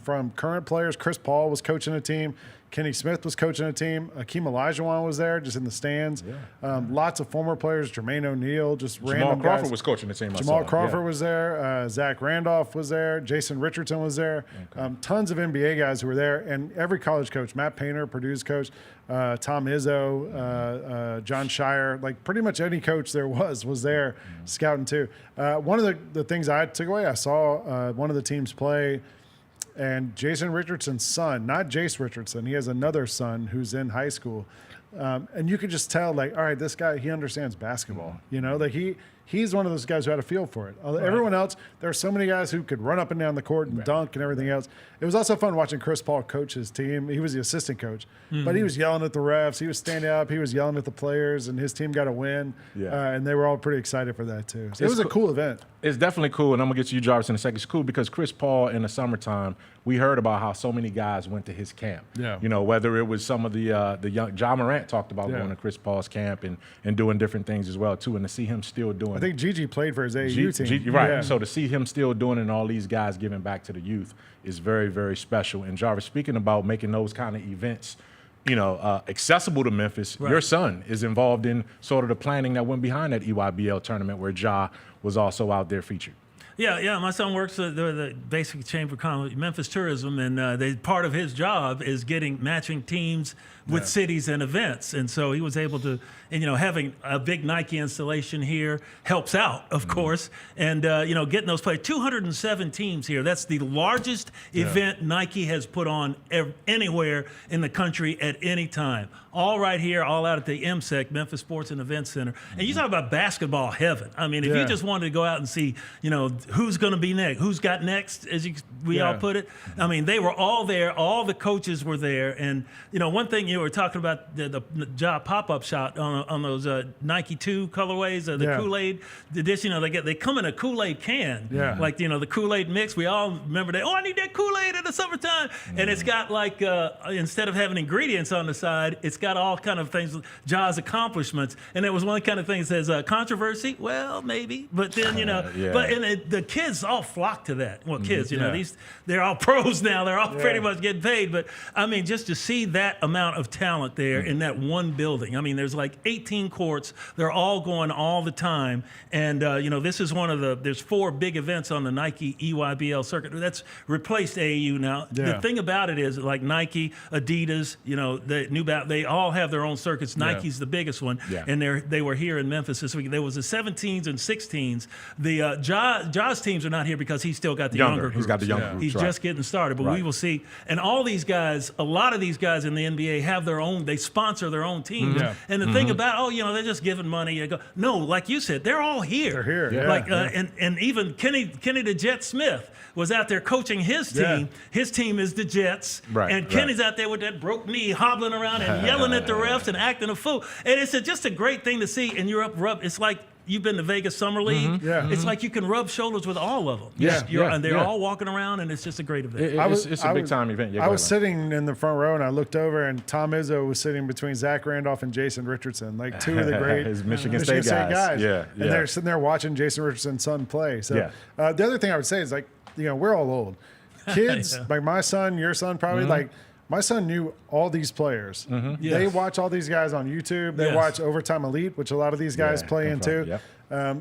from current players. Chris Paul was coaching a team. Kenny Smith was coaching a team. Akeem Olajuwon was there, just in the stands. Yeah. Lots of former players. Jermaine O'Neal, just random Jamal Crawford guys. was coaching the team. Jamal Crawford was there. Zach Randolph was there. Jason Richardson was there. Okay. Tons of NBA guys who were there, and every college coach. Matt Painter, Purdue's coach. Tom Izzo, John Shire, like pretty much any coach there was there scouting too. One of the things I took away, I saw one of the teams play, and Jason Richardson's son, not Jace Richardson, he has another son who's in high school. And you could just tell, like, all right, this guy, he understands basketball. You know, like he's one of those guys who had a feel for it. Everyone else, there are so many guys who could run up and down the court and dunk and everything else. It was also fun watching Chris Paul coach his team. He was the assistant coach, but he was yelling at the refs. He was standing up. He was yelling at the players, and his team got a win. And they were all pretty excited for that too. So it was a cool event. It's definitely cool, and I'm gonna get to you, Jarvis, in a second. It's cool because Chris Paul in the summertime, we heard about how so many guys went to his camp. Yeah. You know, whether it was some of the young Ja Morant talked about going to Chris Paul's camp and doing different things as well too, and to see him still doing. I think Gigi played for his AAU team. Right. Yeah. So to see him still doing it and all these guys giving back to the youth is very, very special. And Jarvis, speaking about making those kind of events, you know, accessible to Memphis, your son is involved in sort of the planning that went behind that EYBL tournament where Ja was also out there featured. Yeah. My son works at the basic Chamber of Commerce, Memphis Tourism, and part of his job is matching teams with cities and events. And so he was able to, and having a big Nike installation here helps out, of course. And getting those players, 207 teams here. That's the largest event Nike has put on anywhere in the country at any time. All right here, all out at the MSEC, Memphis Sports and Events Center. And you talk about basketball heaven. I mean, if you just wanted to go out and see, who's going to be next, who's got next, as we all put it. I mean, they were all there. All the coaches were there. And, one thing you were talking about, the Ja pop-up shot on those Nike 2 colorways, the Kool-Aid edition. They come in a Kool-Aid can. Yeah. Like, the Kool-Aid mix. We all remember that. Oh, I need that Kool-Aid in the summertime. And it's got, like, instead of having ingredients on the side, it's got all kind of things, Ja's accomplishments. And there was one kind of thing that says controversy. Well, maybe. But then, but the kids all flock to that. Well, kids, they're all pros now. They're all pretty much getting paid. But, I mean, just to see that amount of talent there in that one building. I mean, there's like 18 courts. They're all going all the time. And, this is there's 4 big events on the Nike EYBL circuit. That's replaced AAU now. Yeah. The thing about it is, like Nike, Adidas, the New Balance, they all have their own circuits. Nike's the biggest one. Yeah. And they were here in Memphis this week. There was the 17s and 16s. The Ja's teams are not here because he's still got the younger groups. He's got the younger groups. He's just getting started. But we will see. And all these guys, a lot of these guys in the NBA have their own, they sponsor their own teams. Yeah. And the thing about, they're just giving money. No, like you said, they're all here. They're here. Yeah. Like, and even Kenny the Jet Smith was out there coaching his team. Yeah. His team is the Jets. Right, and Kenny's out there with that broke knee, hobbling around and yelling at the refs and acting a fool. And it's just a great thing to see. And you're up, it's like, you've been to Vegas Summer League. It's like you can rub shoulders with all of them. And they're all walking around, and it's just a great event. It's a big-time event. I was sitting in the front row, and I looked over, and Tom Izzo was sitting between Zach Randolph and Jason Richardson, like 2 of the great Michigan State guys. And they're sitting there watching Jason Richardson's son play. So the other thing I would say is, like, we're all old. Kids, like my son, your son probably, like, my son knew all these players. They watch all these guys on YouTube. They watch Overtime Elite, which a lot of these guys play in too. Yep.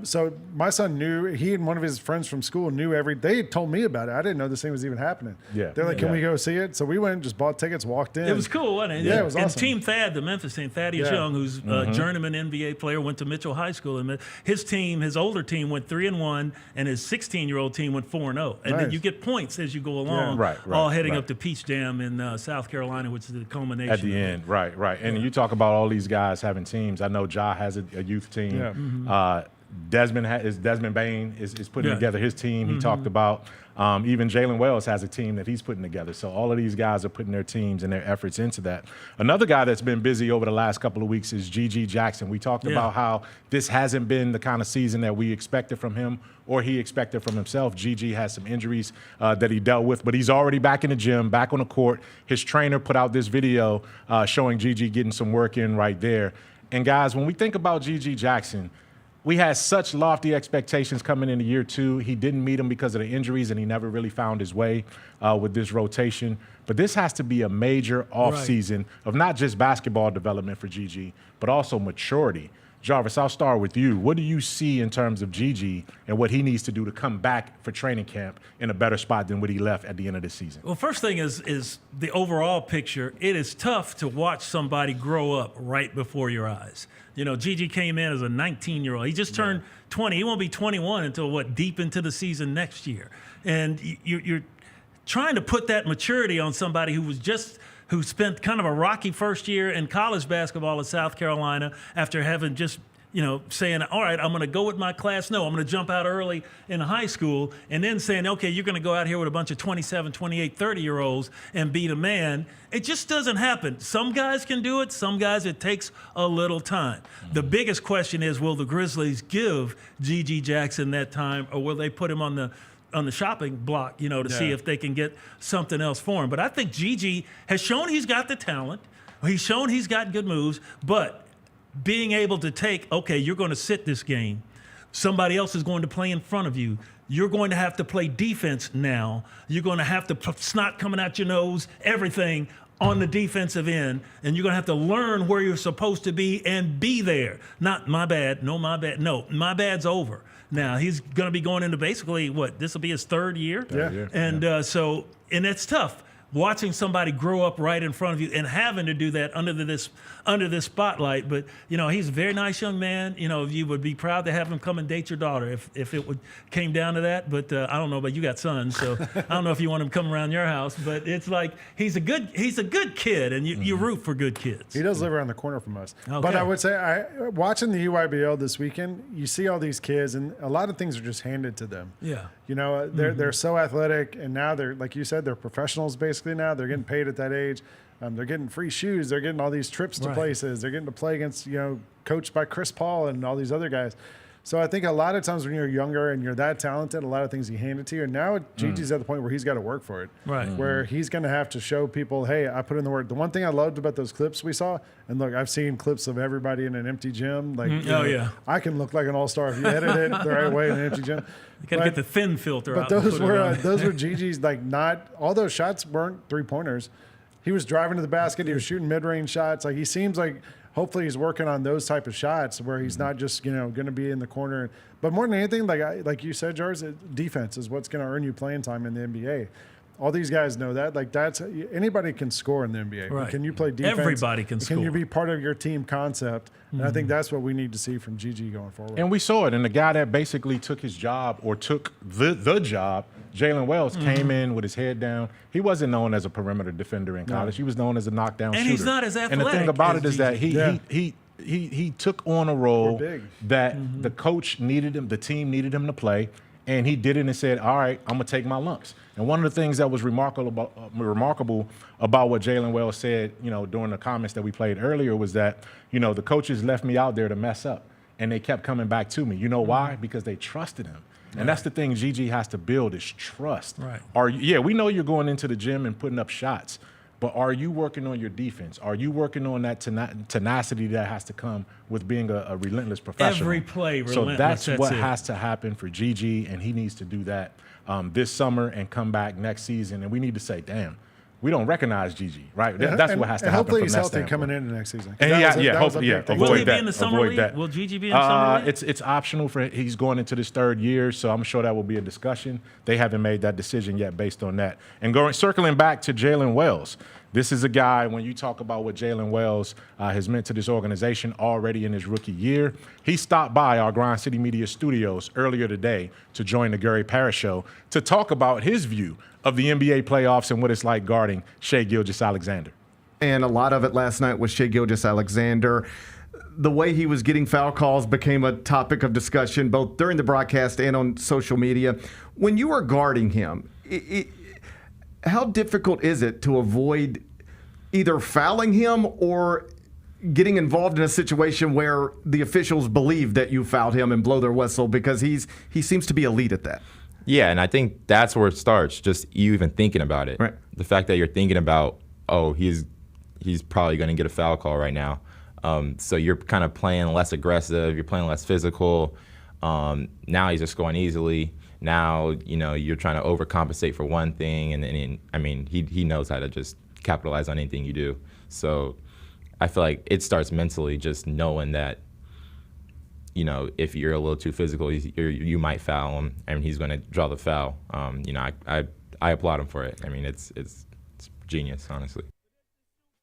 So my son knew, he and one of his friends from school knew they had told me about it. I didn't know this thing was even happening. Yeah. They're like, can we go see it? So we went and just bought tickets, walked in. It was cool, wasn't it? Yeah, it was awesome. And Team Thad, the Memphis team, Thaddeus Young, who's a journeyman NBA player, went to Mitchell High School. And his team, his older team, went 3-1, and his 16-year-old team went 4-0. And then you get points as you go along, all heading up to Peach Jam in South Carolina, which is the culmination. At the end, right. And you talk about all these guys having teams. I know Ja has a youth team. Desmond Bane is putting together his team. He talked about even Jaylen Wells has a team that he's putting together. So all of these guys are putting their teams and their efforts into that. Another guy that's been busy over the last couple of weeks is GG Jackson. We talked about how this hasn't been the kind of season that we expected from him or he expected from himself. GG has some injuries that he dealt with, but he's already back in the gym, back on the court. His trainer put out this video showing GG getting some work in right there. And guys, when we think about GG Jackson, we had such lofty expectations coming into year 2. He didn't meet them because of the injuries, and he never really found his way with this rotation. But this has to be a major offseason of not just basketball development for Gigi, but also maturity. Jarvis, I'll start with you. What do you see in terms of Gigi and what he needs to do to come back for training camp in a better spot than what he left at the end of the season? Well, first thing is the overall picture. It is tough to watch somebody grow up right before your eyes. You know, Gigi came in as a 19-year-old. He just turned 20. He won't be 21 until, deep into the season next year. And you're trying to put that maturity on somebody who spent kind of a rocky first year in college basketball at South Carolina after having just, saying, all right, I'm going to go with my class. No, I'm going to jump out early in high school, and then saying, okay, you're going to go out here with a bunch of 27, 28, 30-year-olds and beat a man. It just doesn't happen. Some guys can do it. Some guys, it takes a little time. The biggest question is, will the Grizzlies give Gigi Jackson that time, or will they put him on the shopping block, to see if they can get something else for him. But I think Gigi has shown he's got the talent. He's shown he's got good moves, but being able to take, okay, you're going to sit this game. Somebody else is going to play in front of you. You're going to have to play defense now. You're going to have to snot coming out your nose, everything on the defensive end, and you're going to have to learn where you're supposed to be and be there. Not my bad, no, my bad. No, my bad's over. Now, he's going to be going into basically, this will be his third year? Yeah. And and it's tough. Watching somebody grow up right in front of you and having to do that under this spotlight. But, he's a very nice young man. You would be proud to have him come and date your daughter if it came down to that. But I don't know, but you got sons, so I don't know if you want him to come around your house. But it's like he's a good kid, and you root for good kids. He does live around the corner from us. Okay. But I would say, watching the EYBL this weekend, you see all these kids, and a lot of things are just handed to them. Yeah. They're so athletic, and now they're, like you said, they're professionals basically now. They're getting paid at that age. They're getting free shoes. They're getting all these trips to places. They're getting to play against, coached by Chris Paul and all these other guys. So I think a lot of times when you're younger and you're that talented, a lot of things he handed to you. And now Gigi's at the point where he's got to work for it. Right. Where he's going to have to show people, hey, I put in the work. The one thing I loved about those clips we saw, and look, I've seen clips of everybody in an empty gym. Like, I can look like an all-star if you edit it the right way in an empty gym. You got to get the thin filter out. But those were Gigi's, not all those shots weren't three-pointers. He was driving to the basket. He was shooting mid-range shots. Like, he seems like hopefully he's working on those type of shots where he's not just, going to be in the corner. But more than anything, like you said, Jarvis, defense is what's going to earn you playing time in the NBA. All these guys know that. That's anybody can score in the NBA. Right. Can you play defense? Everybody can score. Can you be part of your team concept? And I think that's what we need to see from Gigi going forward. And we saw it. And the guy that basically took his job or took the job, Jaylen Wells, came in with his head down. He wasn't known as a perimeter defender in college. He was known as a knockdown shooter. And he's not as athletic. And the thing about as it is that he took on a role that the coach needed him, the team needed him to play. And he did it and said, all right, I'm going to take my lumps. And one of the things that was remarkable about what Jaylen Wells said, during the comments that we played earlier was that, the coaches left me out there to mess up. And they kept coming back to me. You know why? Because they trusted him. And that's the thing Gigi has to build is trust. Right. We know you're going into the gym and putting up shots. But are you working on your defense? Are you working on that tenacity that has to come with being a relentless professional? Every play relentless. So that's what has to happen for Gigi, and he needs to do that this summer and come back next season. And we need to say, damn, we don't recognize Gigi, right? That's what has to happen. Hopefully from he's that healthy standpoint. coming into next season. And hopefully, Will he be in the summer league? Will Gigi be in the summer league? It's optional for he's going into this third year, so I'm sure that will be a discussion. They haven't made that decision yet based on that. And circling back to Jaylen Wells, this is a guy, when you talk about what Jaylen Wells has meant to this organization already in his rookie year, he stopped by our Grind City Media studios earlier today to join the Gary Parrish Show to talk about his view of the NBA playoffs and what it's like guarding Shai Gilgeous-Alexander. And a lot of it last night was Shai Gilgeous-Alexander. The way he was getting foul calls became a topic of discussion both during the broadcast and on social media. When you were guarding him, how difficult is it to avoid either fouling him or getting involved in a situation where the officials believe that you fouled him and blow their whistle, because he seems to be elite at that? Yeah, and I think that's where it starts, just you even thinking about it. Right. The fact that you're thinking about, he's probably going to get a foul call right now. So you're kind of playing less aggressive. You're playing less physical. Now he's just scoring easily. Now, you're trying to overcompensate for one thing. And then, he knows how to just capitalize on anything you do. So I feel like it starts mentally just knowing that, if you're a little too physical, you might foul him, and he's going to draw the foul. I applaud him for it. It's genius, honestly.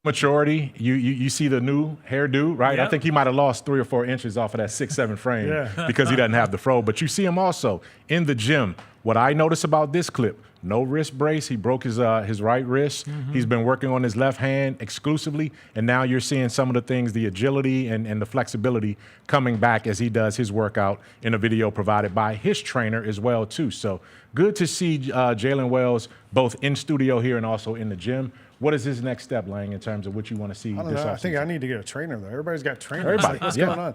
Maturity, you see the new hairdo, right? Yep. I think he might have lost 3 or 4 inches off of that 6'7" frame because he doesn't have the fro. But you see him also in the gym. What I notice about this clip, no wrist brace. He broke his right wrist. Mm-hmm. He's been working on his left hand exclusively, and now you're seeing some of the things, the agility and the flexibility coming back as he does his workout in a video provided by his trainer as well, too. So good to see Jaylen Wells both in studio here and also in the gym. What is his next step, Lang, in terms of what you want to see? I don't know. I think I need to get a trainer, though. Everybody's got trainers. Everybody, What's going on?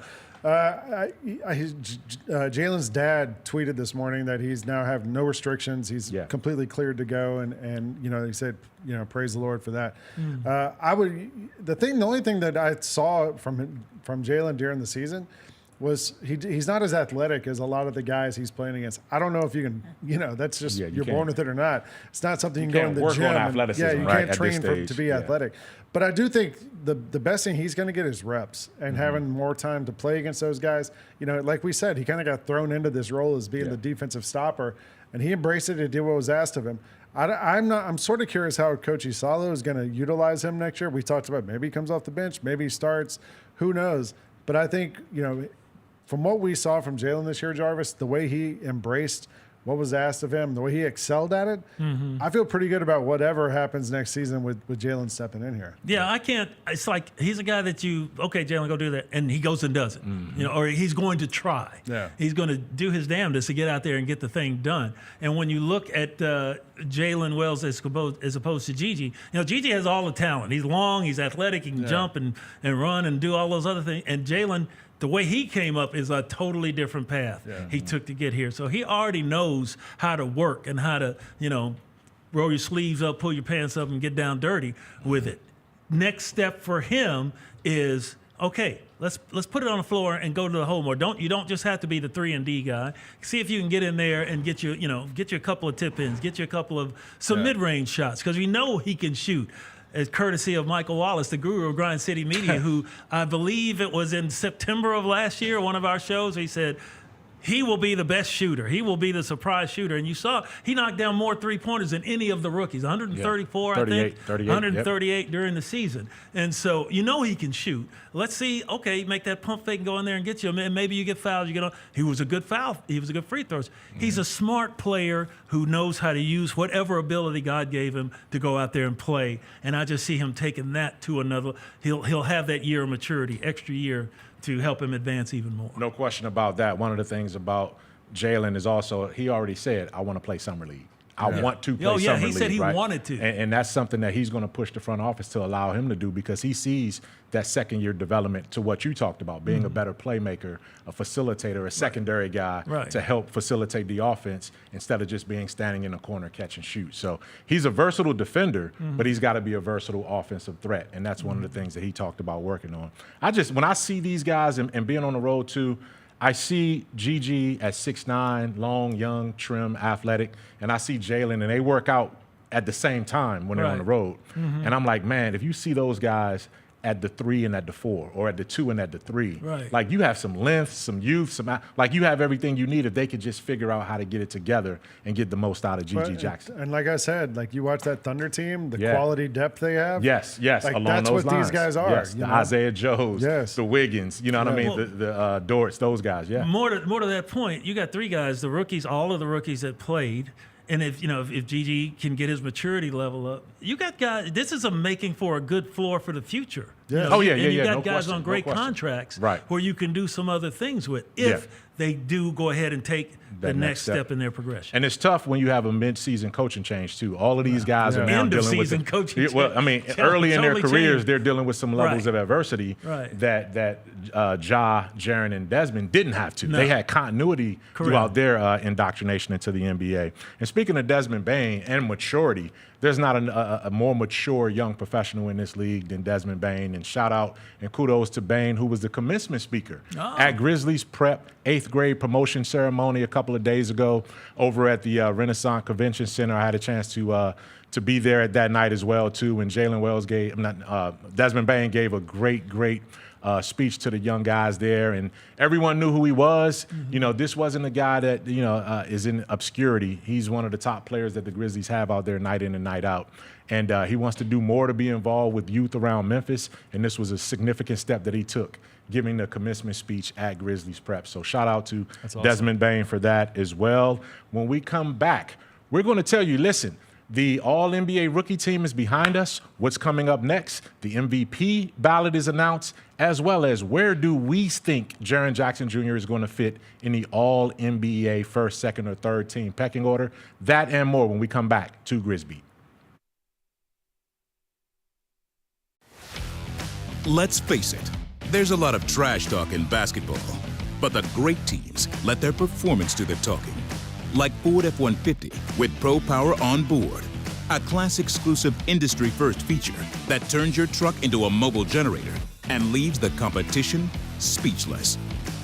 Jaylen's dad tweeted this morning that he's now have no restrictions. He's completely cleared to go, and he said, praise the Lord for that. The only thing that I saw from Jaylen during the season was he's not as athletic as a lot of the guys he's playing against. I don't know if you can, that's just you're born with it or not. It's not something you can go in the work gym. On athleticism, you can't train to be athletic. But I do think the best thing he's going to get is reps and having more time to play against those guys. Like we said, he kind of got thrown into this role as being the defensive stopper, and he embraced it and did what was asked of him. I'm sort of curious how Coach Isalo is going to utilize him next year. We talked about maybe he comes off the bench, maybe he starts, who knows. But I think, from what we saw from Jaylen this year, Jarvis, the way he embraced what was asked of him, the way he excelled at it, I feel pretty good about whatever happens next season with Jaylen stepping in here. Yeah, I can't. It's like he's a guy that okay, Jaylen, go do that, and he goes and does it. Or he's going to try. Yeah. He's going to do his damnedest to get out there and get the thing done. And when you look at Jaylen Wells as opposed to Gigi, Gigi has all the talent. He's long, he's athletic, he can jump and run and do all those other things. And Jaylen, the way he came up is a totally different path he took to get here. So he already knows how to work and how to, roll your sleeves up, pull your pants up, and get down dirty with it. Next step for him is, okay, let's put it on the floor and go to the hole more. You don't just have to be the 3-and-D guy. See if you can get in there and get you a couple of tip-ins, get you a couple of some mid-range shots, because we know he can shoot. As courtesy of Michael Wallace, the guru of Grind City Media, who I believe it was in September of last year, one of our shows, he said, he will be the best shooter. He will be the surprise shooter. And you saw he knocked down more three-pointers than any of the rookies, 134, 38, I think, 38, 138 during the season. And so he can shoot. Let's see, okay, make that pump fake and go in there and get you. And maybe you get fouled. He was a good foul. He was a good free throws. He's a smart player who knows how to use whatever ability God gave him to go out there and play. And I just see him taking that to another. He'll have that year of maturity, extra year, to help him advance even more. No question about that. One of the things about Jaylen is also, he already said, I want to play Summer League. I want to play Summer League. He said he right? wanted to. And that's something that he's going to push the front office to allow him to do, because he sees that second-year development to what you talked about, being a better playmaker, a facilitator, a secondary guy to help facilitate the offense instead of just being standing in a corner catch and shoot. So he's a versatile defender, but he's got to be a versatile offensive threat, and that's one of the things that he talked about working on. When I see these guys and being on the road too, I see Gigi at 6'9", long, young, trim, athletic, and I see Jaylen, and they work out at the same time when they're on the road. And I'm like, man, if you see those guys at the 3 and at the 4, or at the 2 and at the 3, like you have some length, some youth, like you have everything you need if they could just figure out how to get it together and get the most out of Gigi Jackson. And like I said, like you watch that Thunder team, the quality depth they have. Yes, like along that's those what lines. These guys are. Yes, the Isaiah Joes, the Wiggins, you know what I mean, the Dortz, those guys. More to that point, you got 3 guys, the rookies, all of the rookies that played. And if Gigi can get his maturity level up, you got guys. This is making for a good floor for the future. Yeah. You got guys on great contracts where you can do some other things with if they do go ahead and take the next step in their progression. And it's tough when you have a mid-season coaching change too. All of these guys are now dealing with coaching change. Well, I mean, early in their careers, they're dealing with some levels of adversity that Ja, Jaren, and Desmond didn't have to. They had continuity throughout their indoctrination into the NBA. And speaking of Desmond Bane and maturity, there's not a more mature young professional in this league than Desmond Bane. And shout out and kudos to Bane, who was the commencement speaker at Grizzlies Prep 8th grade promotion ceremony a couple of days ago over at the Renaissance Convention Center. I had a chance to be there at that night as well too. And Desmond Bane gave a great speech to the young guys there, and everyone knew who he was. You know, this wasn't a guy that, is in obscurity. He's one of the top players that the Grizzlies have out there night in and night out. And he wants to do more to be involved with youth around Memphis, and this was a significant step that he took, giving the commencement speech at Grizzlies Prep. So shout out to Desmond Bane for that as well. When we come back, we're going to tell you, listen, the All-NBA rookie team is behind us. What's coming up next? The MVP ballot is announced, as well as where do we think Jaren Jackson Jr. is going to fit in the All-NBA first, second, or third team pecking order. That and more when we come back to Grizz Beat. Let's face it, there's a lot of trash talk in basketball, but the great teams let their performance do the talking. Like Ford F-150 with Pro Power on board, a class-exclusive industry-first feature that turns your truck into a mobile generator and leaves the competition speechless.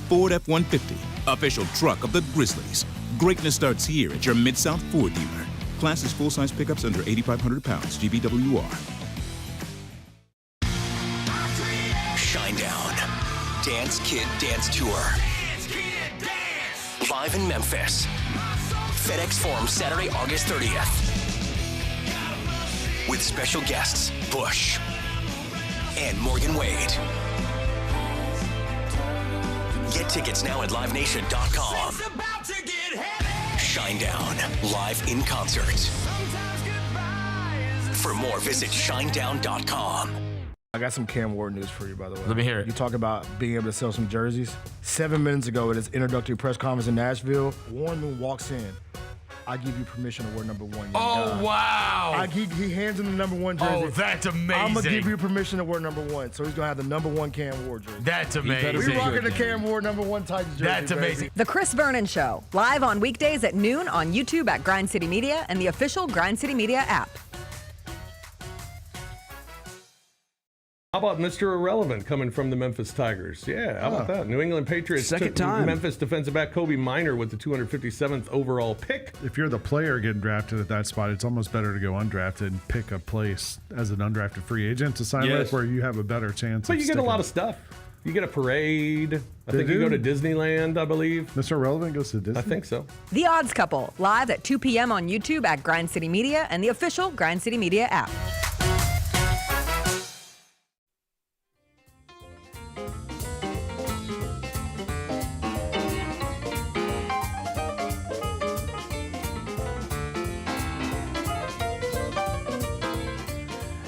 Ford F-150, official truck of the Grizzlies. Greatness starts here at your Mid-South Ford dealer. Class is full-size pickups under 8,500 pounds, GVWR. Shinedown. Dance Kid Dance Tour. Live in Memphis. FedEx Forum, Saturday, August 30th. With special guests, Bush and Morgan Wade. Get tickets now at livenation.com. Shinedown, live in concert. For more, visit shinedown.com. I got some Cam Ward news for you, by the way. Let me hear it. You talk about being able to sell some jerseys. 7 minutes ago at his introductory press conference in Nashville, Warren Moon walks in. I give you permission to wear number 1. Wow. He hands him the number 1 jersey. Oh, that's amazing. I'm going to give you permission to wear number 1. So he's going to have the number 1 Cam Ward jersey. That's amazing. We rocking the Cam Ward number 1 Titans jersey. That's amazing. The Chris Vernon Show, live on weekdays at noon on YouTube at Grind City Media and the official Grind City Media app. How about Mr. Irrelevant coming from the Memphis Tigers? Yeah, how about that? New England Patriots Second took time. Memphis defensive back Kobe Minor with the 257th overall pick. If you're the player getting drafted at that spot, it's almost better to go undrafted and pick a place as an undrafted free agent to sign with where you have a better chance. But you get a lot of stuff. You get a parade. I think you go to Disneyland, I believe. Mr. Irrelevant goes to Disney? I think so. The Odds Couple, live at 2 p.m. on YouTube at Grind City Media and the official Grind City Media app.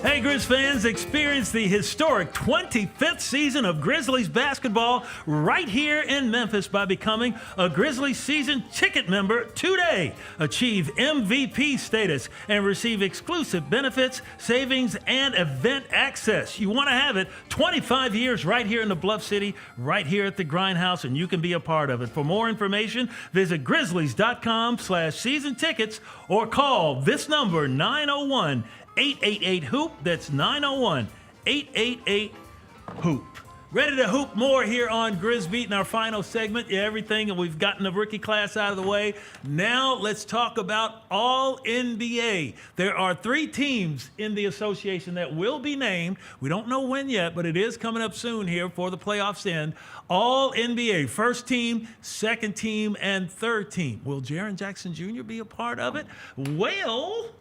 Hey, Grizz fans, experience the historic 25th season of Grizzlies basketball right here in Memphis by becoming a Grizzlies season ticket member today. Achieve MVP status and receive exclusive benefits, savings, and event access. You want to have it 25 years right here in the Bluff City, right here at the Grindhouse, and you can be a part of it. For more information, visit grizzlies.com/season tickets or call this number 901-888-HOOP. That's 901-888-HOOP. Ready to hoop more here on Grizz Beat in our final segment. Yeah, everything, and we've gotten the rookie class out of the way. Now let's talk about All NBA. There are 3 teams in the association that will be named. We don't know when yet, but it is coming up soon here for the playoffs end. All NBA, first team, second team, and third team. Will Jaren Jackson Jr. be a part of it? Well,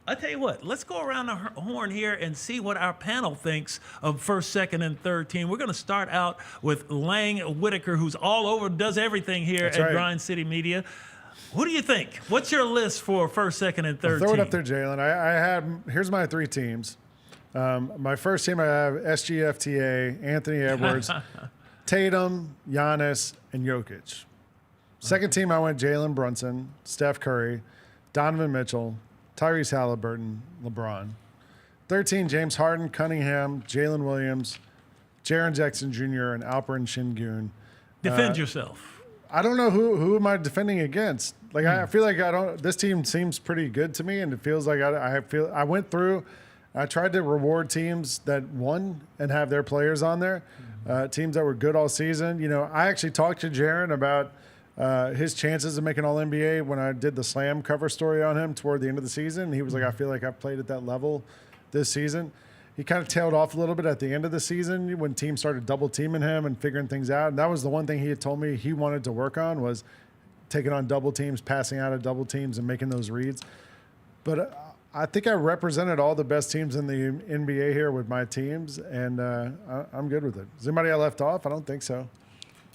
I tell you what, let's go around the horn here and see what our panel thinks of first, second, and third team. We're going to start out with Lang Whitaker, who's all over, does everything here at Grind City Media. Who do you think? What's your list for first, second, and third team? Throw it up there, Jaylen. Here's my 3 teams. My first team, I have SGFTA, Anthony Edwards, Tatum, Giannis, and Jokic. Second team, I went Jaylen Brunson, Steph Curry, Donovan Mitchell, Tyrese Halliburton, LeBron. 13, James Harden, Cunningham, Jalen Williams, Jaren Jackson Jr., and Alperen Şengün. Defend yourself. I don't know who am I defending against. Like I feel like I don't. This team seems pretty good to me, and it feels like I went through. I tried to reward teams that won and have their players on there, teams that were good all season. You know, I actually talked to Jaren about his chances of making All-NBA when I did the Slam cover story on him toward the end of the season. He was like, I feel like I've played at that level this season. He kind of tailed off a little bit at the end of the season when teams started double teaming him and figuring things out. And that was the one thing he had told me he wanted to work on was taking on double teams, passing out of double teams, and making those reads. But I think I represented all the best teams in the NBA here with my teams, and I'm good with it. Is anybody I left off? I don't think so.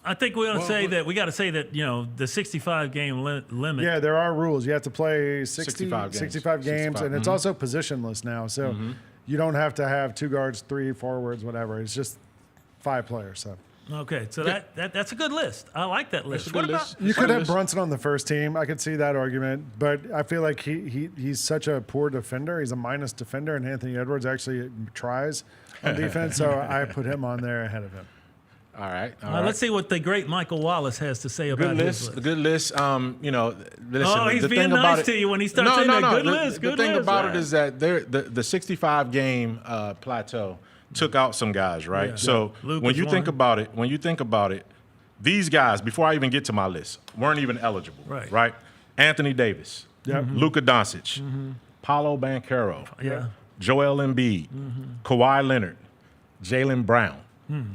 I think we got to say that the 65 game limit. Yeah, there are rules. You have to play 65 games, and it's also positionless now. So you don't have to have 2 guards, 3 forwards, whatever. It's just 5 players. So. Okay, so that's a good list. I like that list. What about you could have Brunson on the first team. I could see that argument, but I feel like he's such a poor defender. He's a minus defender, and Anthony Edwards actually tries on defense, so I put him on there ahead of him. All right. Let's see what the great Michael Wallace has to say about his list. Good list. Listen, he's being nice to you when he starts saying that. Good list. The thing about it is that the 65 game plateau took out some guys, right? Yeah. So when you think about it, these guys, before I even get to my list, weren't even eligible, right? Anthony Davis, Luka Doncic, Paolo Banchero, Joel Embiid, Kawhi Leonard, Jaylen Brown.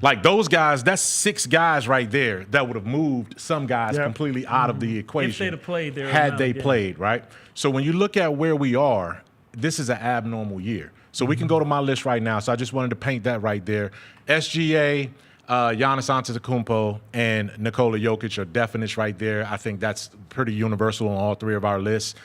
Like those guys, that's 6 guys right there that would have moved some guys completely out of the equation. If they'd have played there. Had they played, right? So when you look at where we are, this is an abnormal year. So we can go to my list right now. So I just wanted to paint that right there. SGA, Giannis Antetokounmpo, and Nikola Jokic are definites right there. I think that's pretty universal on all 3 of our lists.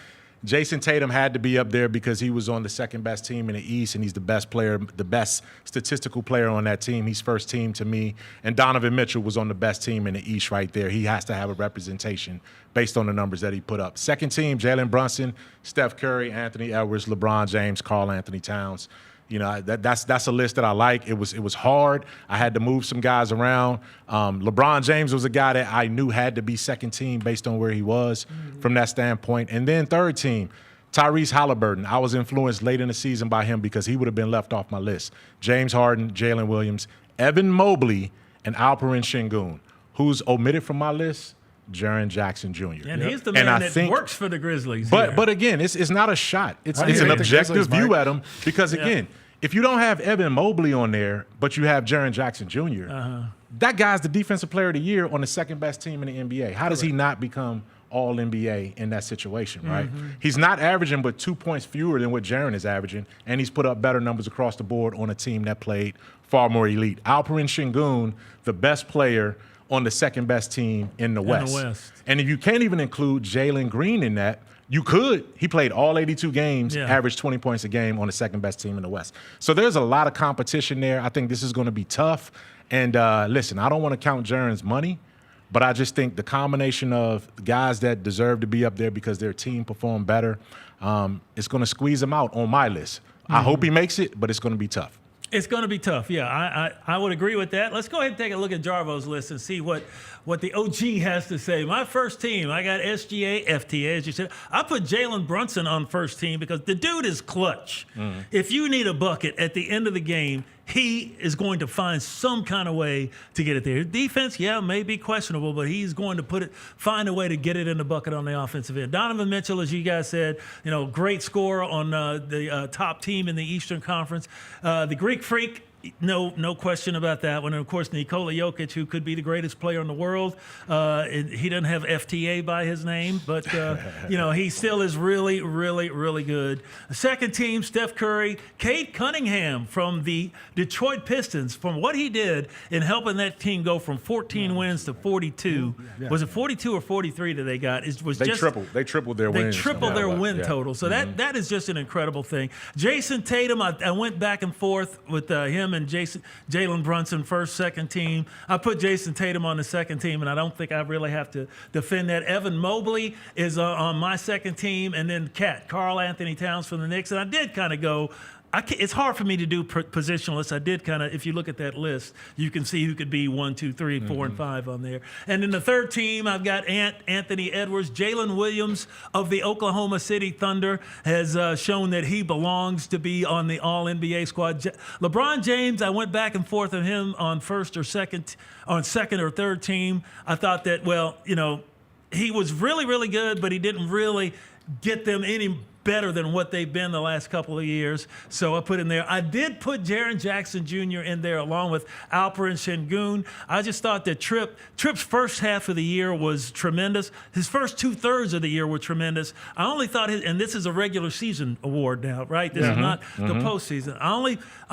Jason Tatum had to be up there because he was on the second best team in the East, and he's the best player, the best statistical player on that team. He's first team to me. And Donovan Mitchell was on the best team in the East right there. He has to have a representation based on the numbers that he put up. Second team, Jalen Brunson, Steph Curry, Anthony Edwards, LeBron James, Karl Anthony Towns. You know, that's a list that I like. It was hard. I had to move some guys around. LeBron James was a guy that I knew had to be second team based on where he was from that standpoint. And then third team, Tyrese Halliburton. I was influenced late in the season by him because he would have been left off my list. James Harden, Jalen Williams, Evan Mobley, and Alperen Şengün. Who's omitted from my list? Jaren Jackson Jr. And he's the man that works for the Grizzlies. But again, it's not a shot. It's an objective view at him because, again, if you don't have Evan Mobley on there, but you have Jaren Jackson Jr., that guy's the defensive player of the year on the second best team in the NBA. How does he not become All-NBA in that situation, right? He's not averaging but 2 points fewer than what Jaren is averaging, and he's put up better numbers across the board on a team that played far more elite. Alperen Şengün, the best player on the second best team in the West. And if you can't even include Jalen Green in that, you could. He played all 82 games, averaged 20 points a game on the second best team in the West. So there's a lot of competition there. I think this is going to be tough. And listen, I don't want to count Jaren's money, but I just think the combination of guys that deserve to be up there because their team performed better, it's going to squeeze him out on my list. I hope he makes it, but it's going to be tough. It's going to be tough, yeah. I would agree with that. Let's go ahead and take a look at Jarvo's list and see what the OG has to say. My first team, I got SGA, FTA, as you said. I put Jalen Brunson on first team because the dude is clutch. If you need a bucket at the end of the game, he is going to find some kind of way to get it there. Defense, may be questionable, but he's going to find a way to get it in the bucket on the offensive end. Donovan Mitchell, as you guys said, great scorer on the top team in the Eastern Conference. The Greek Freak, no question about that one. And, of course, Nikola Jokic, who could be the greatest player in the world. He doesn't have FTA by his name, but, he still is really, really, really good. The second team, Steph Curry, Cade Cunningham from the Detroit Pistons, from what he did in helping that team go from 14 wins to 42. Was it 42 or 43 that they got? They tripled their wins. They tripled their win total. So that is just an incredible thing. Jason Tatum, I went back and forth with him and Jalen Brunson, first, second team. I put Jason Tatum on the second team, and I don't think I really have to defend that. Evan Mobley is on my second team, and then Karl Anthony Towns from the Knicks. And I did kind of go, it's hard for me to do positionless. I did kind of, if you look at that list, you can see who could be 1, 2, 3, 4, and 5 on there. And in the third team, I've got Anthony Edwards. Jaylen Williams of the Oklahoma City Thunder has shown that he belongs to be on the All-NBA squad. LeBron James, I went back and forth of him on second or third team. I thought that, well, he was really, really good, but he didn't really get them any better than what they've been the last couple of years. So I put in there. I did put Jaren Jackson Jr. in there along with Alper and Şengün. I just thought that Tripp's first half of the year was tremendous. His first 2/3 of the year were tremendous. I only thought and this is a regular season award now, right? This is not the postseason. I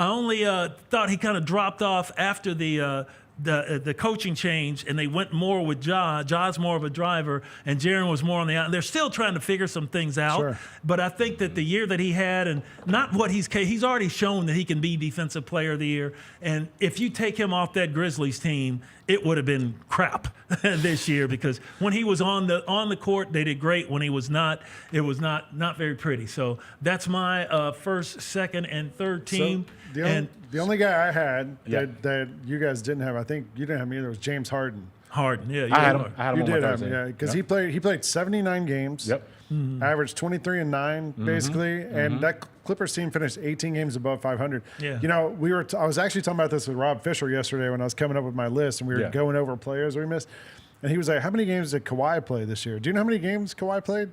only thought he kind of dropped off after the coaching change, and they went more with Ja. Ja's more of a driver, and Jaren was more on the out. They're still trying to figure some things out. Sure. But I think that the year that he had, and not what he's already shown that he can be Defensive Player of the Year. And if you take him off that Grizzlies team, it would have been crap this year, because when he was on the court, they did great. When he was not, it was not very pretty. So that's my first, second, and third team. So the only guy I had that you guys didn't have, I think you didn't have me either, was James Harden. Yeah. I had him. You on did my have him, yeah, because he played 79 games. Yep. Averaged 23 and 9 basically, and that Clippers team finished 18 games above 500. Yeah. I was actually talking about this with Rob Fisher yesterday when I was coming up with my list, and we were going over players we missed, and he was like, "How many games did Kawhi play this year? Do you know how many games Kawhi played?"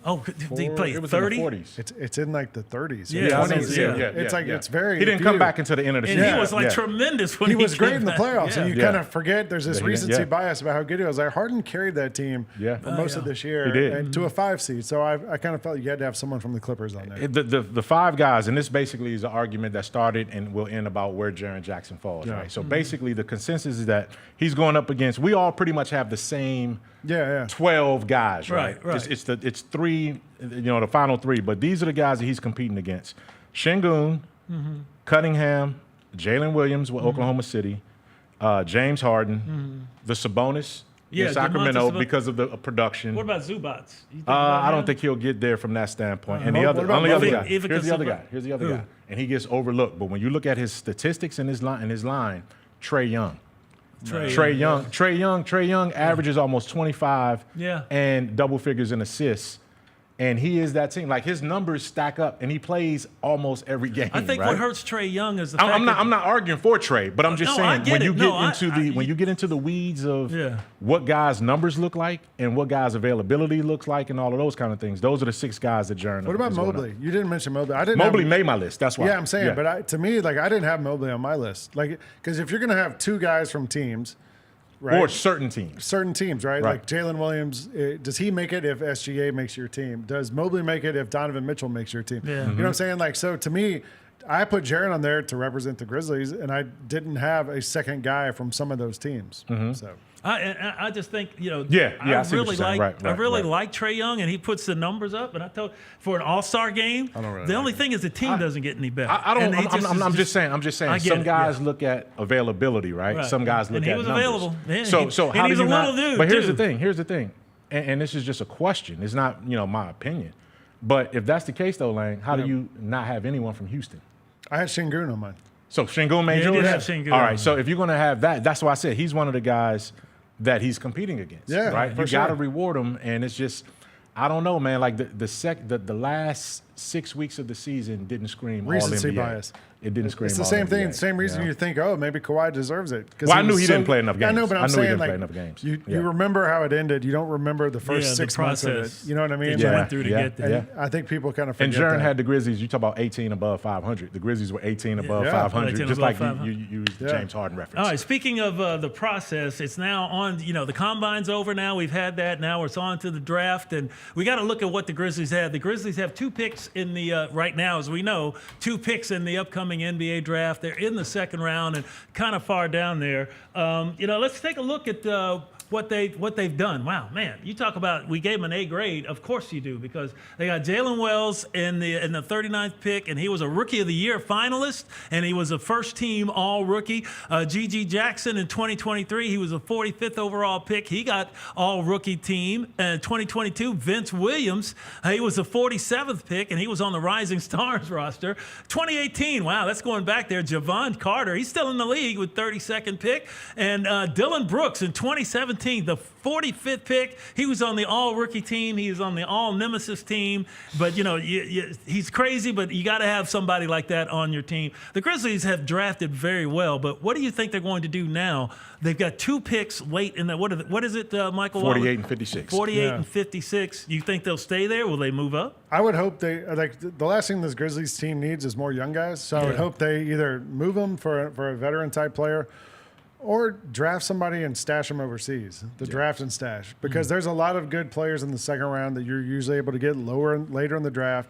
Oh, did he play 30? In the 40s. It's in like the 30s. Yeah, 20s. It's like it's very. He didn't come back into the end of the and season. he was like tremendous when he was great came in the back. playoffs, and you kind of forget there's this recency bias about how good he was. Like Harden carried that team for most of this year, He did. and to a 5 seed. So I kind of felt you had to have someone from the Clippers on there. The 5 guys, and this basically is an argument that started and will end about where Jaren Jackson falls. Right. So basically, the consensus is that he's going up against. We all pretty much have the same 12 guys. Right. It's 3. The final 3, but these are the guys that he's competing against: Şengün, Cunningham, Jaylen Williams with Oklahoma City, James Harden, the Sabonis in Sacramento because of the production. What about Zubats? I don't think he'll get there from that standpoint. And the other guy. Here's the other guy, and he gets overlooked. But when you look at his statistics in his line, Trae Young. Trae Young averages almost 25 and double figures in assists. And he is that team. Like, his numbers stack up, and he plays almost every game. I think what hurts Trae Young is the fact I'm not arguing for Trae, but I'm just saying when you get into the weeds of what guys' numbers look like and what guys' availability looks like and all of those kind of things, those are the 6 guys that Jaren. What about Mobley? You didn't mention Mobley. Mobley made my list. That's why. Yeah, I'm saying, but to me, like, I didn't have Mobley on my list. Like, because if you're going to have 2 guys from teams. Right. Or certain teams, right? Like Jaylen Williams, does he make it if SGA makes your team? Does Mobley make it if Donovan Mitchell makes your team? Yeah. You know what I'm saying? Like, so to me, I put Jaren on there to represent the Grizzlies, and I didn't have a second guy from some of those teams. So I just think, I really like Trae Young, and he puts the numbers up. And I told for an All-Star game, the only thing is the team doesn't get any better. I'm just saying. Some guys look at availability, right? Some guys look at numbers. And he was available. Yeah, so how do you not? Dude, but here's the thing, and this is just a question. It's not my opinion. But if that's the case, though, Lang, how do you not have anyone from Houston? I had Şengün on mine. So Şengün made yours? Did have Şengün. All right. So if you're going to have that, that's why I said he's one of the guys that he's competing against. Yeah, right. You sure. got to reward him, and it's just, I don't know, man. Like the last 6 weeks of the season didn't scream recency all NBA. Bias. It didn't scream. It's the all same NBA, thing. Same reason you think, oh, maybe Kawhi deserves it. Well, I knew he didn't play enough games. I know, but I'm saying, he didn't play enough games. You remember how it ended. You don't remember the first 6 months of it. You know what I mean? That you went through to get there. And I think people kind of forget And Jaren that. had the Grizzlies. You talk about 18 above 500. The Grizzlies were 18 above 500, just like you used the James Harden reference. All right. Speaking of the process, it's now on. The combine's over now. We've had that. Now it's on to the draft, and we got to look at what the Grizzlies have. The Grizzlies have 2 picks in the right now, as we know, 2 picks in the upcoming NBA draft. They're in the second round and kind of far down there. Let's take a look at what they've done. Wow, man, you talk about we gave him an A grade. Of course you do, because they got Jaylen Wells in the 39th pick, and he was a Rookie of the Year finalist, and he was a first-team All-Rookie. G.G. Jackson in 2023, he was a 45th overall pick. He got All-Rookie team. And 2022, Vince Williams, he was a 47th pick, and he was on the Rising Stars roster. 2018, wow, that's going back there. Javon Carter, he's still in the league with 32nd pick, and Dylan Brooks in 2017, the 45th pick. He was on the All-Rookie team. He was on the All-Nemesis team. But, he's crazy, but you got to have somebody like that on your team. The Grizzlies have drafted very well, but what do you think they're going to do now? They've got 2 picks late in that. What is it, Michael? 48 and 56. 48 and 56. You think they'll stay there? Will they move up? I would hope they the last thing this Grizzlies team needs is more young guys. So I would hope they either move them for a veteran type player, or draft somebody and stash them overseas. The draft and stash, because there's a lot of good players in the second round that you're usually able to get later in the draft.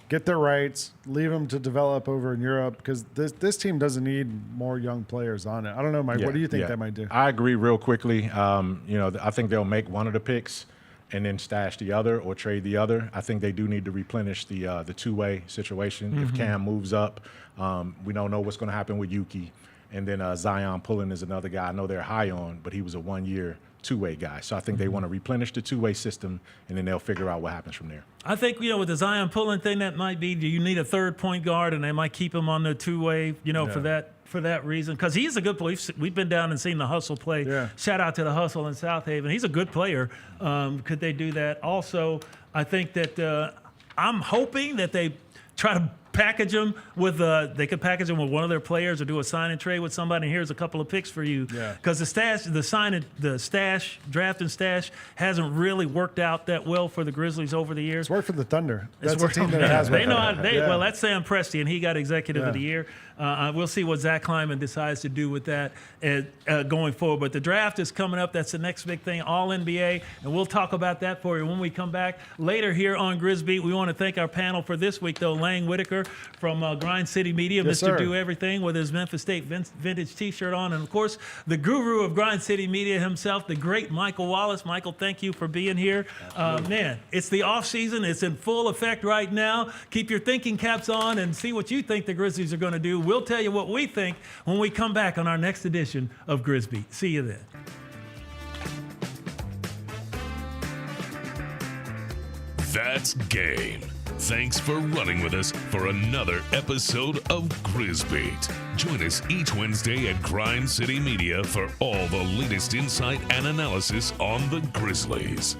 Get their rights, leave them to develop over in Europe, because this team doesn't need more young players on it. I don't know, Mike. What do you think that might do? I agree real quickly. I think they'll make one of the picks and then stash the other or trade the other. I think they do need to replenish the two-way situation. If Cam moves up, we don't know what's going to happen with Yuki. And then Zion Pullen is another guy I know they're high on, but he was a one-year two-way guy. So I think they want to replenish the two-way system, and then they'll figure out what happens from there. I think, with the Zion Pullen thing, that might be, do you need a third point guard, and they might keep him on the two-way, for that reason, because he's a good player. We've been down and seen the Hustle play. Yeah. Shout out to the Hustle in South Haven. He's a good player. Could they do that? Also, I think that I'm hoping that they try to package them with they could package them with one of their players or do a sign and trade with somebody. And here's a couple of picks for you. Because the draft and stash hasn't really worked out that well for the Grizzlies over the years. It's worked for the Thunder. That's a team that has. They know how. Well, that's Sam Presti, and he got Executive of the Year. We'll see what Zach Kleiman decides to do with that going forward. But the draft is coming up. That's the next big thing, All NBA, and we'll talk about that for you when we come back later here on Grizz Beat. We want to thank our panel for this week, though. Lang Whitaker from Grind City Media, yes, Mr. Sir. Do Everything with his Memphis State vintage T-shirt on, and of course the guru of Grind City Media himself, the great Michael Wallace. Michael, thank you for being here. Man, it's the off season. It's in full effect right now. Keep your thinking caps on and see what you think the Grizzlies are going to do. We'll tell you what we think when we come back on our next edition of Grizz Beat. See you then. That's game. Thanks for running with us for another episode of Grizz Beat. Join us each Wednesday at Grind City Media for all the latest insight and analysis on the Grizzlies.